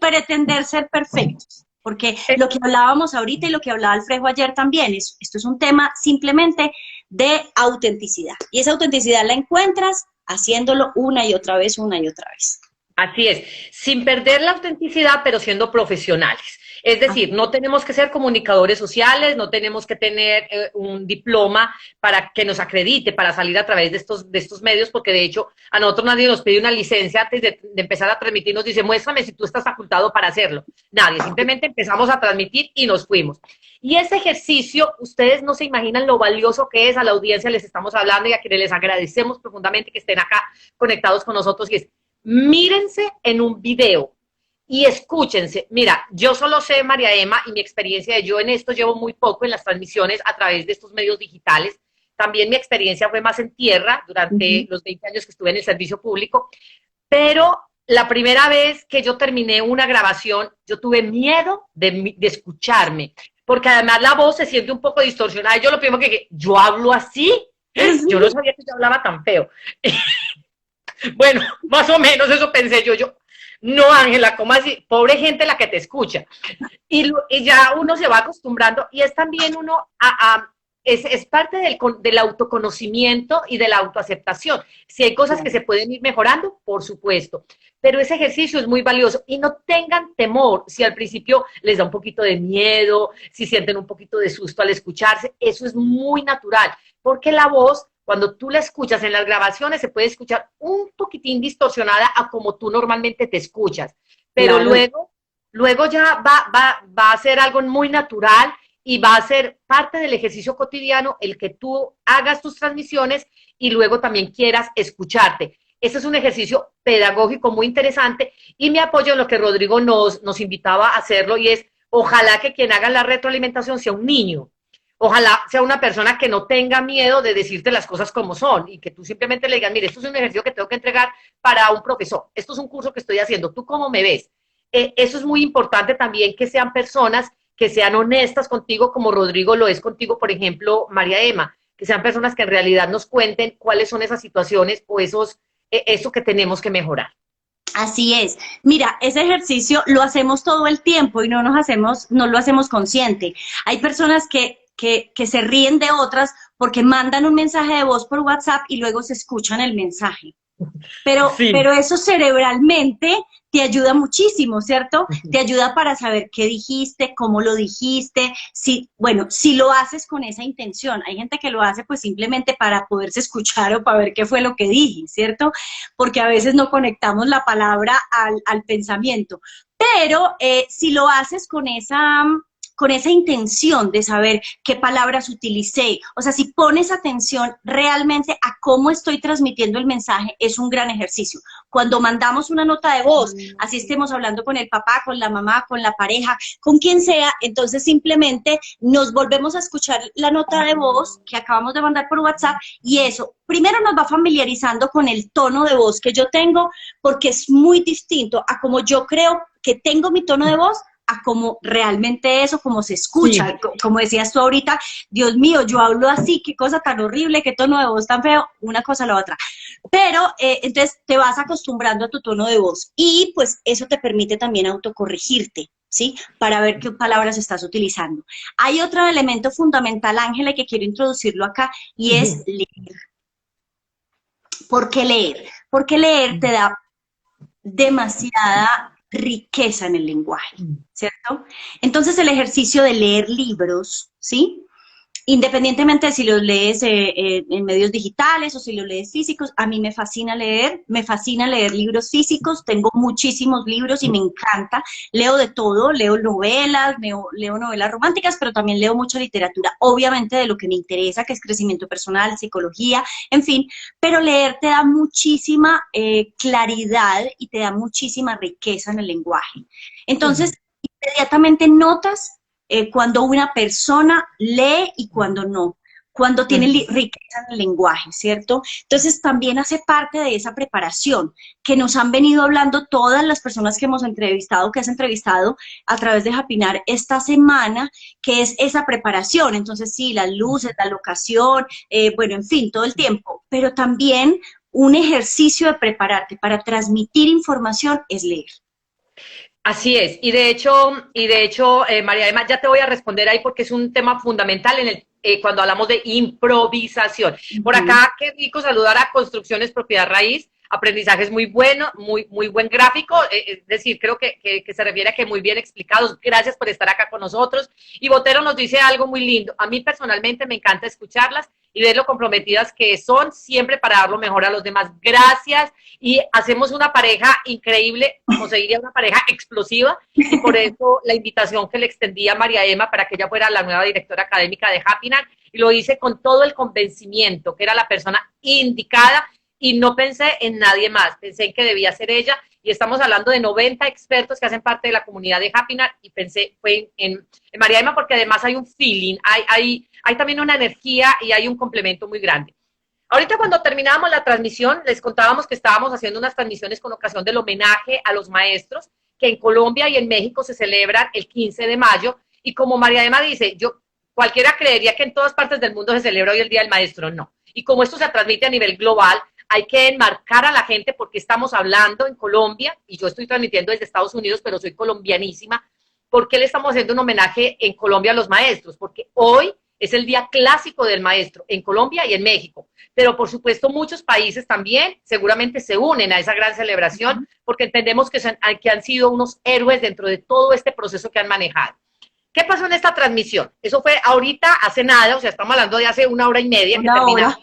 pretender ser perfectos. Porque lo que hablábamos ahorita y lo que hablaba Alfredo ayer también, esto es un tema simplemente de autenticidad. Y esa autenticidad la encuentras haciéndolo una y otra vez, una y otra vez. Así es, sin perder la autenticidad, pero siendo profesionales. Es decir, no tenemos que ser comunicadores sociales, no tenemos que tener un diploma para que nos acredite, para salir a través de estos medios, porque de hecho a nosotros nadie nos pide una licencia antes de empezar a transmitir, nos dice, muéstrame si tú estás facultado para hacerlo. Nadie, simplemente empezamos a transmitir y nos fuimos. Y ese ejercicio, ustedes no se imaginan lo valioso que es, a la audiencia les estamos hablando y a quienes les agradecemos profundamente que estén acá conectados con nosotros, y es, mírense en un video y escúchense. Mira, yo solo sé, María Emma, y mi experiencia de yo en esto llevo muy poco en las transmisiones a través de estos medios digitales. También mi experiencia fue más en tierra durante los 20 años que estuve en el servicio público, pero la primera vez que yo terminé una grabación, yo tuve miedo de escucharme, porque además la voz se siente un poco distorsionada. Y yo lo primero que yo hablo así, yo no sabía que yo hablaba tan feo. Bueno, más o menos eso pensé yo. No, Ángela, ¿cómo así? Pobre gente la que te escucha. Y ya uno se va acostumbrando, y es también es parte del autoconocimiento y de la autoaceptación. Si hay cosas que se pueden ir mejorando, por supuesto, pero ese ejercicio es muy valioso, y no tengan temor si al principio les da un poquito de miedo, si sienten un poquito de susto al escucharse, eso es muy natural, porque la voz, cuando tú la escuchas en las grabaciones, se puede escuchar un poquitín distorsionada a como tú normalmente te escuchas, pero claro, luego ya va a ser algo muy natural, y va a ser parte del ejercicio cotidiano el que tú hagas tus transmisiones y luego también quieras escucharte. Ese es un ejercicio pedagógico muy interesante, y me apoyo en lo que Rodrigo nos invitaba a hacerlo, y es, ojalá que quien haga la retroalimentación sea un niño. Ojalá sea una persona que no tenga miedo de decirte las cosas como son, y que tú simplemente le digas, mire, esto es un ejercicio que tengo que entregar para un profesor, esto es un curso que estoy haciendo, ¿tú cómo me ves? Eso es muy importante también, que sean personas que sean honestas contigo, como Rodrigo lo es contigo, por ejemplo, María Emma, que sean personas que en realidad nos cuenten cuáles son esas situaciones o eso que tenemos que mejorar. Así es. Mira, ese ejercicio lo hacemos todo el tiempo y no lo hacemos consciente. Hay personas que se ríen de otras porque mandan un mensaje de voz por WhatsApp y luego se escuchan el mensaje. Pero eso cerebralmente te ayuda muchísimo, ¿cierto? Te ayuda para saber qué dijiste, cómo lo dijiste, si lo haces con esa intención. Hay gente que lo hace pues simplemente para poderse escuchar o para ver qué fue lo que dije, ¿cierto? Porque a veces no conectamos la palabra al pensamiento. Pero si lo haces con esa intención de saber qué palabras utilicé, o sea, si pones atención realmente a cómo estoy transmitiendo el mensaje, es un gran ejercicio. Cuando mandamos una nota de voz, así estemos hablando con el papá, con la mamá, con la pareja, con quien sea, entonces simplemente nos volvemos a escuchar la nota de voz que acabamos de mandar por WhatsApp, y eso primero nos va familiarizando con el tono de voz que yo tengo, porque es muy distinto a como yo creo que tengo mi tono de voz, a cómo realmente es o cómo se escucha. Sí. Como decías tú ahorita, Dios mío, yo hablo así, qué cosa tan horrible, qué tono de voz tan feo, una cosa a la otra. Pero entonces te vas acostumbrando a tu tono de voz, y pues eso te permite también autocorregirte, ¿sí? Para ver qué palabras estás utilizando. Hay otro elemento fundamental, Ángela, y que quiero introducirlo acá, y es leer. ¿Por qué leer? Porque leer te da demasiada riqueza en el lenguaje, ¿cierto? Entonces el ejercicio de leer libros, ¿sí? Independientemente de si los lees en medios digitales o si los lees físicos, a mí me fascina leer libros físicos, tengo muchísimos libros y me encanta, leo de todo, leo novelas, leo novelas románticas, pero también leo mucha literatura, obviamente de lo que me interesa, que es crecimiento personal, psicología, en fin, pero leer te da muchísima claridad y te da muchísima riqueza en el lenguaje. Entonces, inmediatamente notas cuando una persona lee y cuando no. cuando tienen riqueza en el lenguaje, ¿cierto? Entonces también hace parte de esa preparación que nos han venido hablando todas las personas que hemos entrevistado, que has entrevistado a través de Hapinar esta semana, que es esa preparación. Entonces sí, las luces, la locación, bueno, en fin, todo el tiempo, pero también un ejercicio de prepararte para transmitir información es leer. Así es, y de hecho, María Emma, ya te voy a responder ahí porque es un tema fundamental en cuando hablamos de improvisación. Por acá, qué rico saludar a Construcciones Propiedad Raíz, aprendizajes muy bueno, muy buen gráfico, es decir, creo que se refiere a que muy bien explicados. Gracias por estar acá con nosotros. Y Botero nos dice algo muy lindo. A mí personalmente me encanta escucharlas y ver lo comprometidas que son siempre para dar lo mejor a los demás. Gracias. Y hacemos una pareja increíble, como se diría, una pareja explosiva, y por eso la invitación que le extendí a María Emma para que ella fuera la nueva directora académica de Hapinar, y lo hice con todo el convencimiento que era la persona indicada, y no pensé en nadie más, pensé en que debía ser ella, y estamos hablando de 90 expertos que hacen parte de la comunidad de Hapinar, y pensé fue en María Emma, porque además hay un feeling, hay también una energía y hay un complemento muy grande. Ahorita cuando terminábamos la transmisión, les contábamos que estábamos haciendo unas transmisiones con ocasión del homenaje a los maestros, que en Colombia y en México se celebran el 15 de mayo, y como María Emma dice, cualquiera creería que en todas partes del mundo se celebra hoy el Día del Maestro, no. Y como esto se transmite a nivel global, hay que enmarcar a la gente porque estamos hablando en Colombia, y yo estoy transmitiendo desde Estados Unidos, pero soy colombianísima. ¿Por qué le estamos haciendo un homenaje en Colombia a los maestros? Porque hoy es el día clásico del maestro en Colombia y en México, pero por supuesto muchos países también seguramente se unen a esa gran celebración porque entendemos que han sido unos héroes dentro de todo este proceso que han manejado. ¿Qué pasó en esta transmisión? Eso fue ahorita, hace nada, o sea, estamos hablando de hace 1 hora y media que terminamos.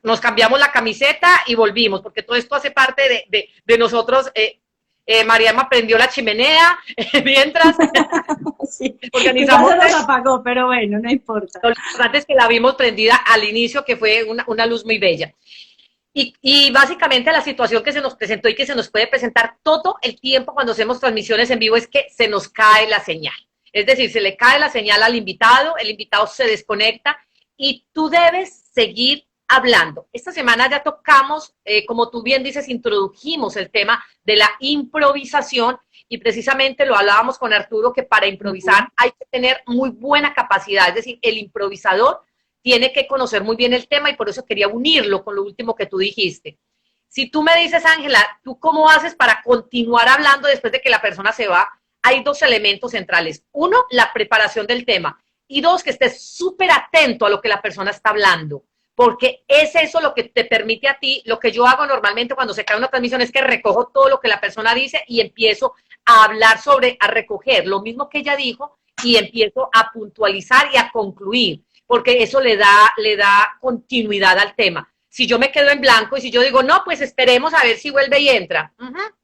Nos cambiamos la camiseta y volvimos, porque todo esto hace parte de nosotros. María Emma prendió la chimenea mientras sí, organizamos. Se nos apagó, pero bueno, no importa. Lo importante es que la vimos prendida al inicio, que fue una luz muy bella. Y básicamente la situación que se nos presentó y que se nos puede presentar todo el tiempo cuando hacemos transmisiones en vivo es que se nos cae la señal. Es decir, se le cae la señal al invitado, el invitado se desconecta y tú debes seguir hablando. Esta semana ya tocamos, como tú bien dices, introdujimos el tema de la improvisación y precisamente lo hablábamos con Arturo que para improvisar hay que tener muy buena capacidad, es decir, el improvisador tiene que conocer muy bien el tema y por eso quería unirlo con lo último que tú dijiste. Si tú me dices, Ángela, ¿tú cómo haces para continuar hablando después de que la persona se va? Hay dos elementos centrales. Uno, la preparación del tema y dos, que estés súper atento a lo que la persona está hablando. Porque es eso lo que te permite a ti, lo que yo hago normalmente cuando se cae una transmisión es que recojo todo lo que la persona dice y empiezo a hablar a recoger lo mismo que ella dijo y empiezo a puntualizar y a concluir, porque eso le da continuidad al tema. Si yo me quedo en blanco y si yo digo, no, pues esperemos a ver si vuelve y entra.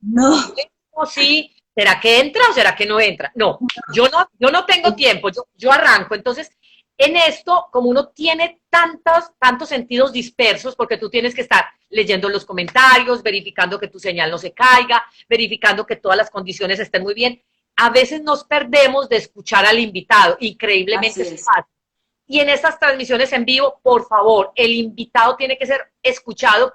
No. O sí, ¿será que entra o será que no entra? No, yo no tengo tiempo, yo arranco, entonces... En esto, como uno tiene tantos sentidos dispersos, porque tú tienes que estar leyendo los comentarios, verificando que tu señal no se caiga, verificando que todas las condiciones estén muy bien, a veces nos perdemos de escuchar al invitado, increíblemente es fácil. Y en estas transmisiones en vivo, por favor, el invitado tiene que ser escuchado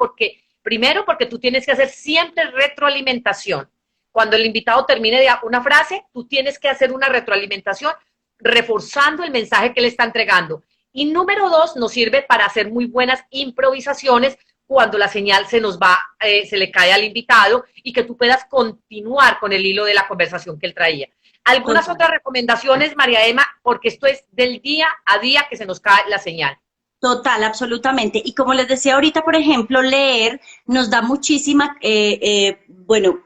primero porque tú tienes que hacer siempre retroalimentación. Cuando el invitado termine de una frase, tú tienes que hacer una retroalimentación reforzando el mensaje que le está entregando. Y número dos, nos sirve para hacer muy buenas improvisaciones cuando la señal se le cae al invitado y que tú puedas continuar con el hilo de la conversación que él traía. Algunas otras recomendaciones, María Emma, porque esto es del día a día que se nos cae la señal. Total, absolutamente. Y como les decía ahorita, por ejemplo, leer nos da muchísima,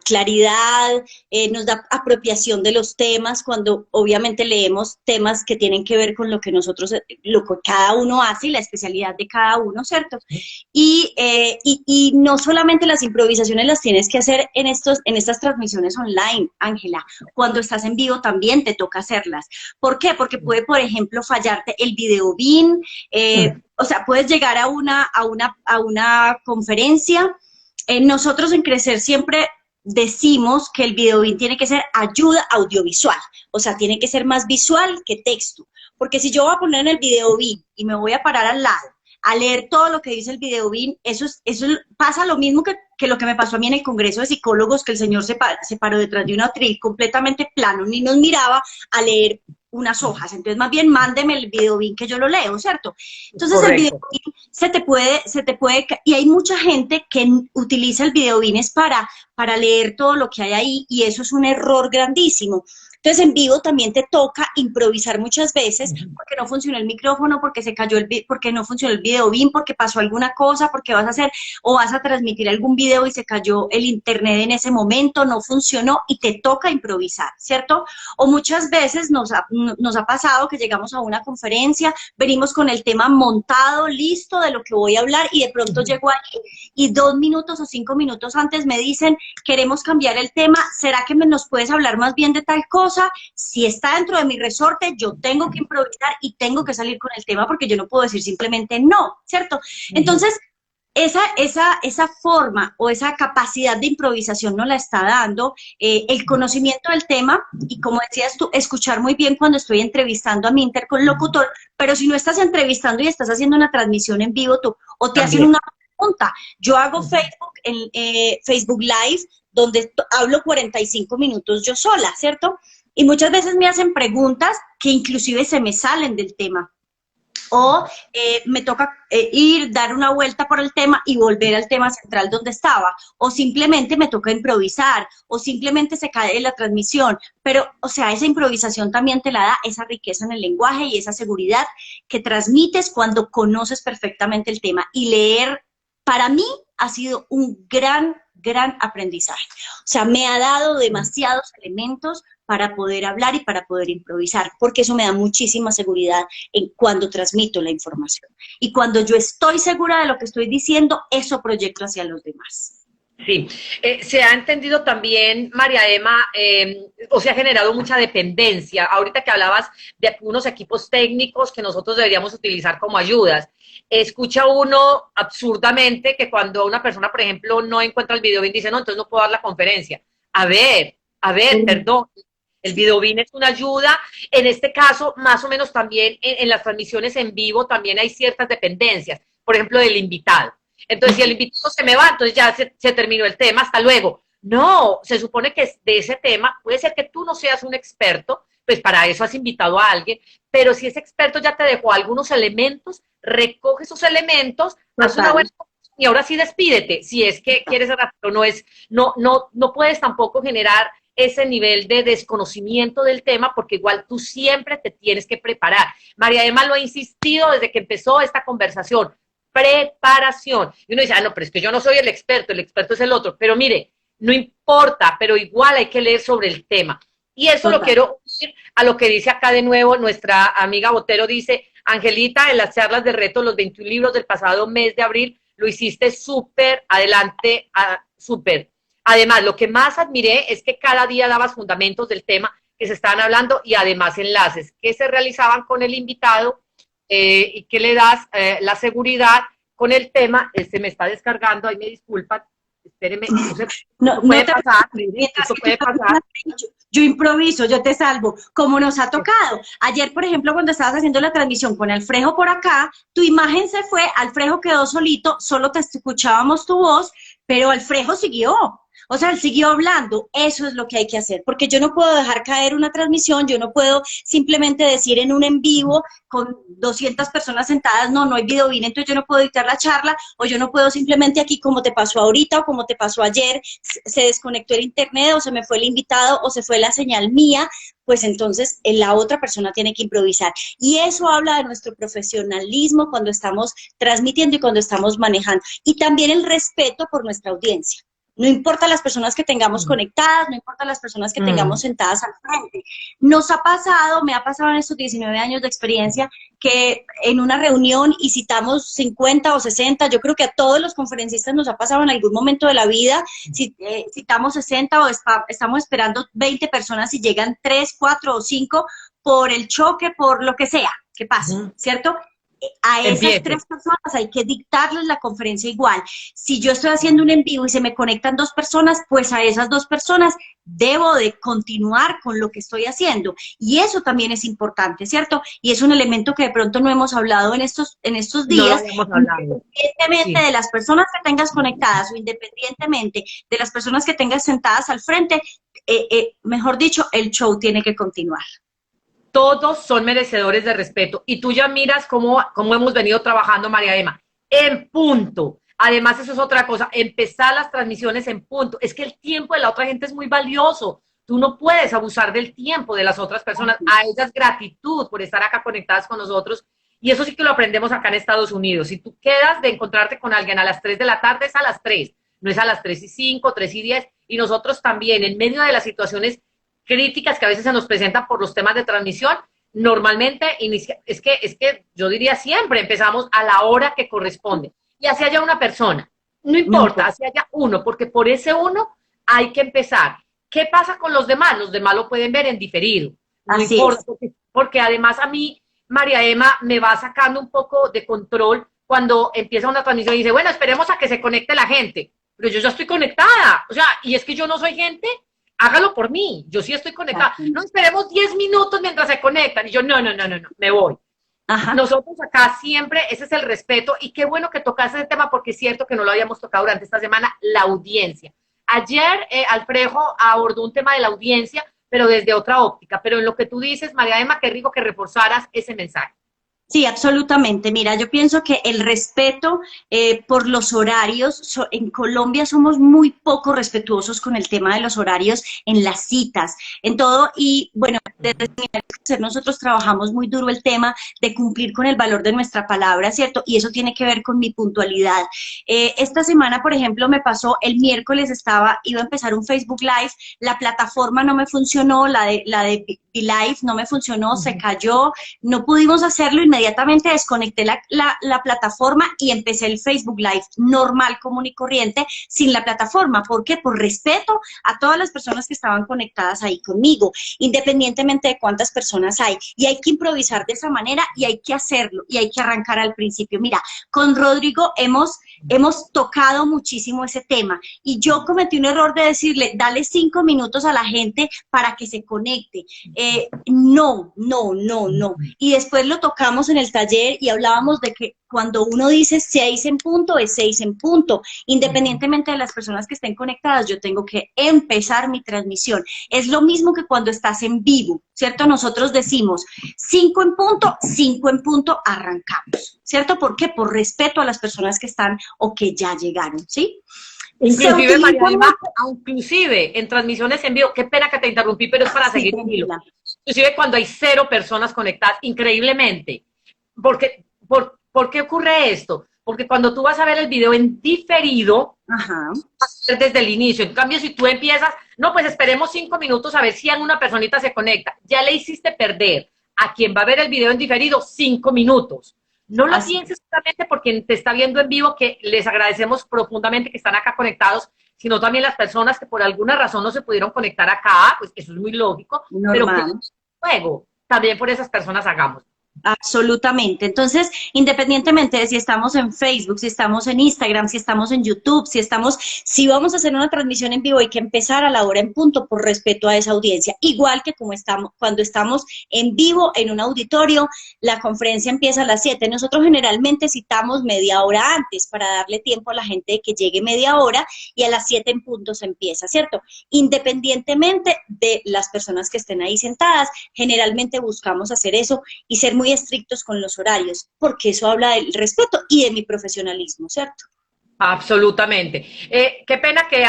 claridad, nos da apropiación de los temas, cuando obviamente leemos temas que tienen que ver con lo que lo que cada uno hace y la especialidad de cada uno, ¿cierto? Y no solamente las improvisaciones las tienes que hacer en estas transmisiones online, Ángela. Cuando estás en vivo también te toca hacerlas. ¿Por qué? Porque puede, por ejemplo, fallarte el video BIN, o sea, puedes llegar a una conferencia. Nosotros en Crecer siempre decimos que el videobeam tiene que ser ayuda audiovisual, o sea, tiene que ser más visual que texto, porque si yo voy a poner en el videobeam y me voy a parar al lado a leer todo lo que dice el videobeam, eso pasa lo mismo que lo que me pasó a mí en el Congreso de Psicólogos, que el señor se paró detrás de un atril completamente plano, ni nos miraba a leer unas hojas. Entonces, más bien, mándeme el videobeam que yo lo leo, ¿cierto? Entonces, correcto, el videobeam se te puede, y hay mucha gente que utiliza el videobeam es para leer todo lo que hay ahí, y eso es un error grandísimo. Entonces, en vivo también te toca improvisar muchas veces, porque no funcionó el micrófono, porque se cayó porque no funcionó el videobeam, porque pasó alguna cosa, porque vas a hacer, o vas a transmitir algún video y se cayó el internet en ese momento, no funcionó, y te toca improvisar, ¿cierto? O muchas veces nos ha pasado que llegamos a una conferencia, venimos con el tema montado, listo, de lo que voy a hablar, y de pronto llego ahí, y 2 minutos o 5 minutos antes me dicen, queremos cambiar el tema, ¿será que nos puedes hablar más bien de tal cosa? Si está dentro de mi resorte, yo tengo que improvisar y tengo que salir con el tema, porque yo no puedo decir simplemente no, ¿cierto? Entonces, esa forma o esa capacidad de improvisación nos la está dando el conocimiento del tema, y como decías tú, escuchar muy bien cuando estoy entrevistando a mi interlocutor, pero si no estás entrevistando y estás haciendo una transmisión en vivo tú, o te hacen una pregunta. Yo hago Facebook Live, donde hablo 45 minutos yo sola, ¿cierto? Y muchas veces me hacen preguntas que inclusive se me salen del tema. O me toca dar una vuelta por el tema y volver al tema central donde estaba. O simplemente me toca improvisar, o simplemente se cae la transmisión. Pero, o sea, esa improvisación también te la da esa riqueza en el lenguaje y esa seguridad que transmites cuando conoces perfectamente el tema. Y leer, para mí, ha sido un gran aprendizaje. O sea, me ha dado demasiados elementos para poder hablar y para poder improvisar, porque eso me da muchísima seguridad en cuando transmito la información. Y cuando yo estoy segura de lo que estoy diciendo, eso proyecto hacia los demás. Sí, se ha entendido también, María Emma, o se ha generado mucha dependencia. Ahorita que hablabas de unos equipos técnicos que nosotros deberíamos utilizar como ayudas. Escucha uno absurdamente que cuando una persona, por ejemplo, no encuentra el videobeam, dice, no, entonces no puedo dar la conferencia. A ver, perdón. El videobeam es una ayuda. En este caso, más o menos también en las transmisiones en vivo también hay ciertas dependencias. Por ejemplo, del invitado. Entonces, si el invitado se me va, entonces ya se terminó el tema, hasta luego. No, se supone que de ese tema, puede ser que tú no seas un experto, pues para eso has invitado a alguien, pero si ese experto ya te dejó algunos elementos, recoge esos elementos, haz una buena y ahora sí despídete. Si es que quieres hablar, pero no puedes tampoco generar ese nivel de desconocimiento del tema, porque igual tú siempre te tienes que preparar. María Emma lo ha insistido desde que empezó esta conversación. Preparación. Y uno dice, no, pero es que yo no soy el experto es el otro. Pero mire, no importa, pero igual hay que leer sobre el tema. Y eso lo quiero unir a lo que dice acá de nuevo nuestra amiga Botero, dice, Angelita, en las charlas de reto, los 21 libros del pasado mes de abril, lo hiciste súper, adelante, súper. Además, lo que más admiré es que cada día dabas fundamentos del tema que se estaban hablando y además enlaces que se realizaban con el invitado y que le das la seguridad con el tema. Me está descargando, ahí me disculpan, espérenme, puede pasar. Yo improviso, yo te salvo, como nos ha tocado. Ayer, por ejemplo, cuando estabas haciendo la transmisión con Alfredo por acá, tu imagen se fue, Alfredo quedó solito, solo te escuchábamos tu voz, pero Alfredo siguió. O sea, él siguió hablando. Eso es lo que hay que hacer, porque yo no puedo dejar caer una transmisión, yo no puedo simplemente decir en un en vivo con 200 personas sentadas, no hay videobeam, entonces yo no puedo editar la charla, o yo no puedo simplemente aquí, como te pasó ahorita o como te pasó ayer, se desconectó el internet o se me fue el invitado o se fue la señal mía, pues entonces la otra persona tiene que improvisar. Y eso habla de nuestro profesionalismo cuando estamos transmitiendo y cuando estamos manejando. Y también el respeto por nuestra audiencia. No importa las personas que tengamos conectadas, no importa las personas que tengamos sentadas al frente. Nos ha pasado, me ha pasado en estos 19 años de experiencia, que en una reunión y citamos 50 o 60, yo creo que a todos los conferencistas nos ha pasado en algún momento de la vida, citamos 60 o estamos esperando 20 personas y llegan 3, 4 o 5 por el choque, por lo que sea que pase, ¿cierto? A esas Empiece. 3 personas hay que dictarles la conferencia igual. Si yo estoy haciendo un en vivo y se me conectan 2 personas, pues a esas 2 personas debo de continuar con lo que estoy haciendo. Y eso también es importante, ¿cierto? Y es un elemento que de pronto no hemos hablado en estos No lo días, habíamos hablado. independientemente Sí. de las personas que tengas conectadas o independientemente de las personas que tengas sentadas al frente, mejor dicho, el show tiene que continuar. Todos son merecedores de respeto. Y tú ya miras cómo hemos venido trabajando, María Emma, en punto. Además, eso es otra cosa, empezar las transmisiones en punto. Es que el tiempo de la otra gente es muy valioso. Tú no puedes abusar del tiempo de las otras personas. A ellas gratitud por estar acá conectadas con nosotros. Y eso sí que lo aprendemos acá en Estados Unidos. Si tú quedas de encontrarte con alguien a las 3 de la tarde, es a las 3. No es a las 3:05, 3:10. Y nosotros también, en medio de las situaciones críticas que a veces se nos presentan por los temas de transmisión, normalmente es que yo diría siempre empezamos a la hora que corresponde. Y así haya una persona, no No importa, importa. así haya uno, porque por ese uno hay que empezar. ¿Qué pasa con los demás? Los demás lo pueden ver en diferido, no Así importa, es. porque además a mí, María Emma, me va sacando un poco de control cuando empieza una transmisión y dice, bueno, esperemos a que se conecte la gente, pero yo ya estoy conectada, o sea, y es que yo no soy gente, hágalo por mí, yo sí estoy conectada. Exacto. No esperemos 10 minutos mientras se conectan. Y yo, no, me voy. Ajá. Nosotros acá siempre, ese es el respeto, y qué bueno que tocas ese tema porque es cierto que no lo habíamos tocado durante esta semana, la audiencia. Ayer Alfredo abordó un tema de la audiencia, pero desde otra óptica. Pero en lo que tú dices, María Emma, qué rico que reforzaras ese mensaje. Sí, absolutamente. Mira, yo pienso que el respeto por los horarios, en Colombia somos muy poco respetuosos con el tema de los horarios en las citas, en todo, y bueno, desde nosotros trabajamos muy duro el tema de cumplir con el valor de nuestra palabra, ¿cierto? Y eso tiene que ver con mi puntualidad. Esta semana, por ejemplo, me pasó, el miércoles iba a empezar un Facebook Live, la plataforma no me funcionó, la de Live no me funcionó, se cayó, no pudimos hacerlo, inmediatamente desconecté la plataforma y empecé el Facebook Live normal, común y corriente, sin la plataforma. ¿Por qué? Por respeto a todas las personas que estaban conectadas ahí conmigo, independientemente de cuántas personas hay. Y hay que improvisar de esa manera y hay que hacerlo y hay que arrancar al principio. Mira, con Rodrigo hemos tocado muchísimo ese tema y yo cometí un error de decirle, dale 5 minutos a la gente para que se conecte. No. Y después lo tocamos en el taller y hablábamos de que cuando uno dice 6 en punto, es 6 en punto. Independientemente de las personas que estén conectadas, yo tengo que empezar mi transmisión. Es lo mismo que cuando estás en vivo, ¿cierto? Nosotros decimos 5 en punto, 5 en punto, arrancamos, ¿cierto? ¿Por qué? Por respeto a las personas que están o que ya llegaron, ¿sí? Se Inclusive, utiliza María Emma, mucho. inclusive en transmisiones en vivo, qué pena que te interrumpí, pero es para Sí, seguir el hilo. tranquila. Inclusive cuando hay 0 personas conectadas, increíblemente. ¿Por qué ocurre esto? Porque cuando tú vas a ver el video en diferido, Ajá. desde el inicio. En cambio, si tú empiezas, no, pues esperemos 5 minutos a ver si una personita se conecta. Ya le hiciste perder a quien va a ver el video en diferido 5 minutos. No lo Así. pienses solamente porque te está viendo en vivo, que les agradecemos profundamente que están acá conectados, sino también las personas que por alguna razón no se pudieron conectar acá, pues eso es muy lógico, pero que Normal. luego también por esas personas hagamos. Absolutamente. Entonces, independientemente de si estamos en Facebook, si estamos en Instagram, si estamos en YouTube, si vamos a hacer una transmisión en vivo, hay que empezar a la hora en punto por respeto a esa audiencia. Igual que cuando estamos en vivo en un auditorio, la conferencia empieza a las 7. Nosotros generalmente citamos media hora antes para darle tiempo a la gente de que llegue media hora y a las 7 en punto se empieza, ¿cierto? Independientemente de las personas que estén ahí sentadas, generalmente buscamos hacer eso y ser muy estrictos con los horarios, porque eso habla del respeto y de mi profesionalismo, ¿cierto? Absolutamente. Qué pena que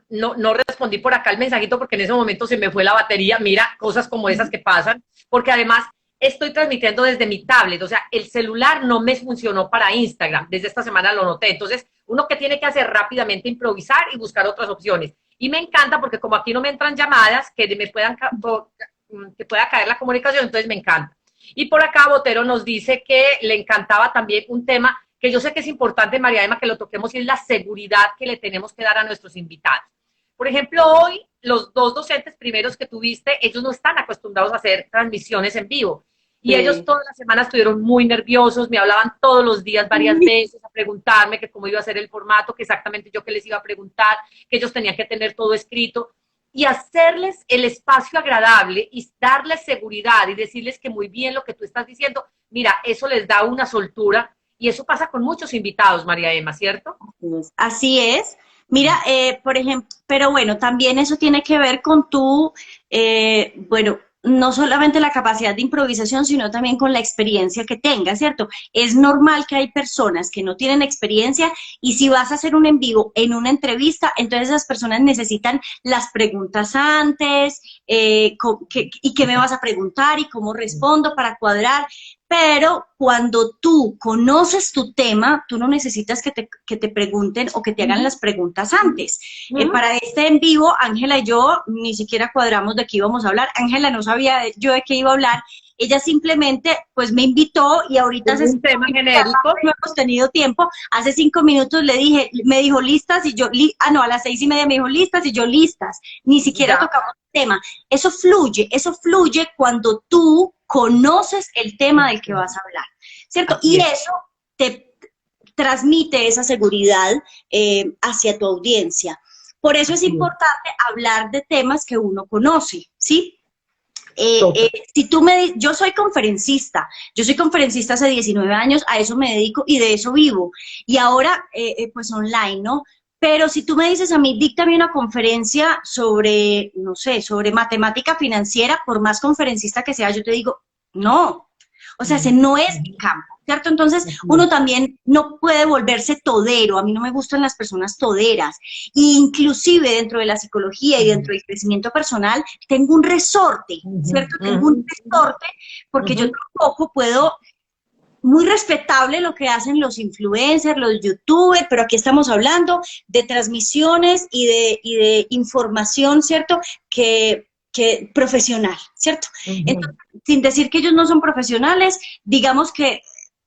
no respondí por acá el mensajito porque en ese momento se me fue la batería. Mira, cosas como esas que pasan, porque además estoy transmitiendo desde mi tablet, o sea, el celular no me funcionó para Instagram, desde esta semana lo noté. Entonces, uno que tiene que hacer rápidamente improvisar y buscar otras opciones. Y me encanta porque como aquí no me entran llamadas que pueda caer la comunicación, entonces me encanta. Y por acá Botero nos dice que le encantaba también un tema que yo sé que es importante, María Emma, que lo toquemos, y es la seguridad que le tenemos que dar a nuestros invitados. Por ejemplo, hoy los 2 docentes primeros que tuviste, ellos no están acostumbrados a hacer transmisiones en vivo. Y ellos toda la semana estuvieron muy nerviosos, me hablaban todos los días, varias veces, a preguntarme que cómo iba a ser el formato, que exactamente yo qué les iba a preguntar, que ellos tenían que tener todo escrito, y hacerles el espacio agradable y darles seguridad y decirles que muy bien lo que tú estás diciendo, mira, eso les da una soltura, y eso pasa con muchos invitados, María Emma, ¿cierto? Así es. Mira, por ejemplo, pero bueno, también eso tiene que ver con tu, bueno, no solamente la capacidad de improvisación, sino también con la experiencia que tengas, ¿cierto? Es normal que hay personas que no tienen experiencia y si vas a hacer un en vivo en una entrevista, entonces esas personas necesitan las preguntas antes, y qué me vas a preguntar y cómo respondo para cuadrar. Pero cuando tú conoces tu tema, tú no necesitas que te pregunten o que te hagan las preguntas antes. Para este en vivo, Ángela y yo ni siquiera cuadramos de qué íbamos a hablar. Ángela no sabía yo de qué iba a hablar. Ella simplemente pues me invitó y ahorita Es un tema genérico. no hemos tenido tiempo. Hace 5 minutos le dije, me dijo listas y yo, no, a las 6:30 me dijo listas y yo listas. Ni siquiera tocamos el tema. Eso fluye cuando tú conoces el tema del que vas a hablar, ¿cierto? Y eso te transmite esa seguridad hacia tu audiencia. Por eso es importante hablar de temas que uno conoce, ¿sí? Si tú yo soy conferencista hace 19 años, a eso me dedico y de eso vivo. Y ahora, pues online, ¿no? Pero si tú me dices a mí, díctame una conferencia sobre, no sé, sobre matemática financiera, por más conferencista que sea, yo te digo, no. O sea, ese no es mi campo, ¿cierto? Entonces, uno también no puede volverse todero. A mí no me gustan las personas toderas. E inclusive dentro de la psicología y dentro del crecimiento personal, tengo un resorte, ¿cierto? Tengo un resorte porque yo tampoco puedo muy respetable lo que hacen los influencers, los youtubers, pero aquí estamos hablando de transmisiones y de información, ¿cierto? Que profesional, ¿cierto? Entonces, sin decir que ellos no son profesionales, digamos que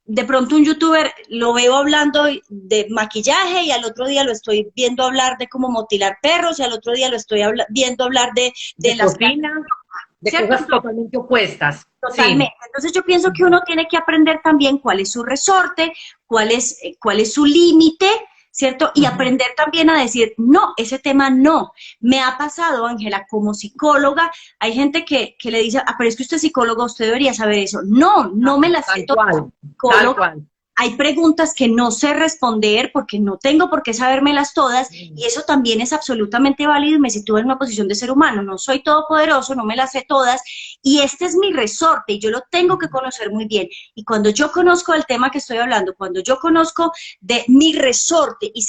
de pronto un youtuber lo veo hablando de maquillaje y al otro día lo estoy viendo hablar de cómo motilar perros y al otro día lo estoy viendo hablar de las cocina, de cosas totalmente opuestas. Totalmente. Sí. Entonces yo pienso que uno tiene que aprender también cuál es su resorte, cuál es su límite, ¿cierto? Y aprender también a decir, no, ese tema no. Me ha pasado, Ángela, como psicóloga, hay gente que le dice, pero es que usted es psicóloga, usted debería saber eso. No, no me las sé todas. Tal cual. Hay preguntas que no sé responder porque no tengo por qué sabérmelas todas y eso también es absolutamente válido y me sitúo en una posición de ser humano. No soy todopoderoso, no me las sé todas y este es mi resorte y yo lo tengo que conocer muy bien. Y cuando yo conozco el tema que estoy hablando, cuando yo conozco de mi resorte y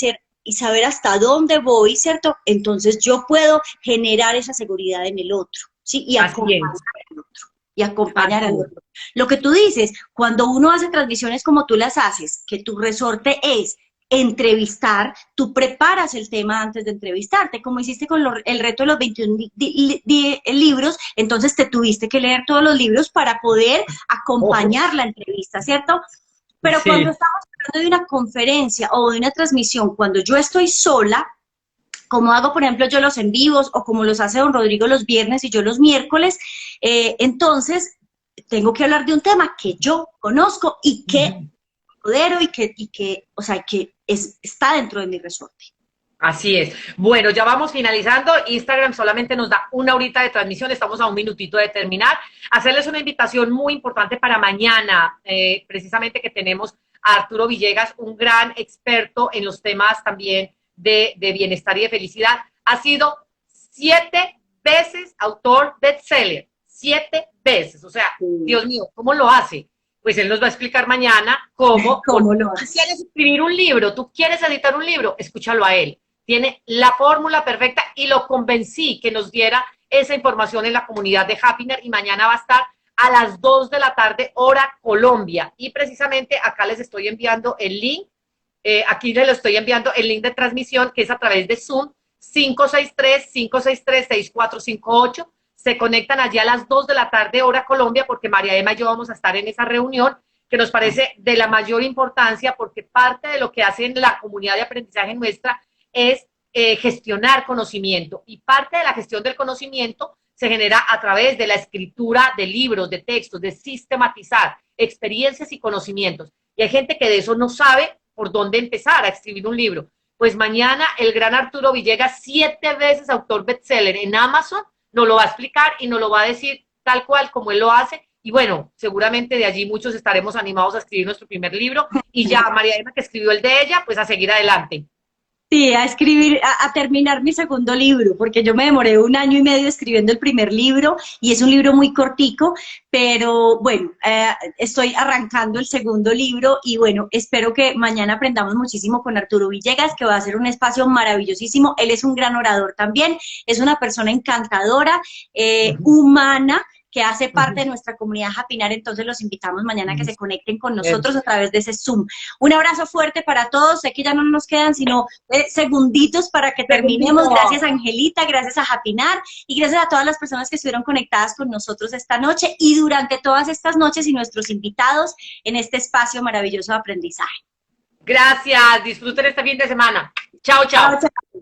saber hasta dónde voy, ¿cierto? Entonces yo puedo generar esa seguridad en el otro, ¿sí? Y acompañar al otro. Y acompañar al otro. Lo que tú dices, cuando uno hace transmisiones como tú las haces, que tu resorte es entrevistar, tú preparas el tema antes de entrevistarte, como hiciste con el reto de los 21 libros, entonces te tuviste que leer todos los libros para poder acompañar la entrevista, ¿cierto? Pero cuando estamos hablando de una conferencia o de una transmisión, cuando yo estoy sola, como hago, por ejemplo, yo los en vivos o como los hace don Rodrigo los viernes y yo los miércoles, entonces tengo que hablar de un tema que yo conozco y que podero y que o sea, que está dentro de mi resorte. Así es. Bueno, ya vamos finalizando. Instagram solamente nos da 1 horita de transmisión. Estamos a 1 minutito de terminar. Hacerles una invitación muy importante para mañana, precisamente que tenemos a Arturo Villegas, un gran experto en los temas también de bienestar y de felicidad. Ha sido 7 veces autor bestseller. 7 veces. O sea, Dios mío, ¿cómo lo hace? Pues él nos va a explicar mañana cómo lo hace. Tú quieres escribir un libro, tú quieres editar un libro, escúchalo a él. Tiene la fórmula perfecta y lo convencí que nos diera esa información en la comunidad de Happiner y mañana va a estar a las 2 de la tarde, hora Colombia. Y precisamente acá les estoy enviando el link. Aquí les estoy enviando el link de transmisión que es a través de Zoom 563-563-6458. Se conectan allí a las 2 de la tarde, hora Colombia, porque María Emma y yo vamos a estar en esa reunión que nos parece de la mayor importancia porque parte de lo que hace en la comunidad de aprendizaje nuestra es gestionar conocimiento y parte de la gestión del conocimiento se genera a través de la escritura de libros, de textos, de sistematizar experiencias y conocimientos. Y hay gente que de eso no sabe por dónde empezar a escribir un libro. Pues mañana el gran Arturo Villegas, 7 veces autor bestseller en Amazon, nos lo va a explicar y nos lo va a decir tal cual como él lo hace. Y bueno, seguramente de allí muchos estaremos animados a escribir nuestro primer libro. Y ya María Emma, que escribió el de ella, pues a seguir adelante. Sí, a escribir, a terminar mi segundo libro, porque yo me demoré 1 año y medio escribiendo el primer libro y es un libro muy cortico, pero bueno, estoy arrancando el segundo libro y bueno, espero que mañana aprendamos muchísimo con Arturo Villegas, que va a ser un espacio maravillosísimo. Él es un gran orador también, es una persona encantadora, humana, que hace parte de nuestra comunidad Hapinar, entonces los invitamos mañana a que se conecten con nosotros a través de ese Zoom. Un abrazo fuerte para todos, sé que ya no nos quedan sino segunditos para que terminemos. Gracias Angelita, gracias a Hapinar y gracias a todas las personas que estuvieron conectadas con nosotros esta noche y durante todas estas noches y nuestros invitados en este espacio maravilloso de aprendizaje. Gracias, disfruten este fin de semana. Chao, chao. Chao, chao.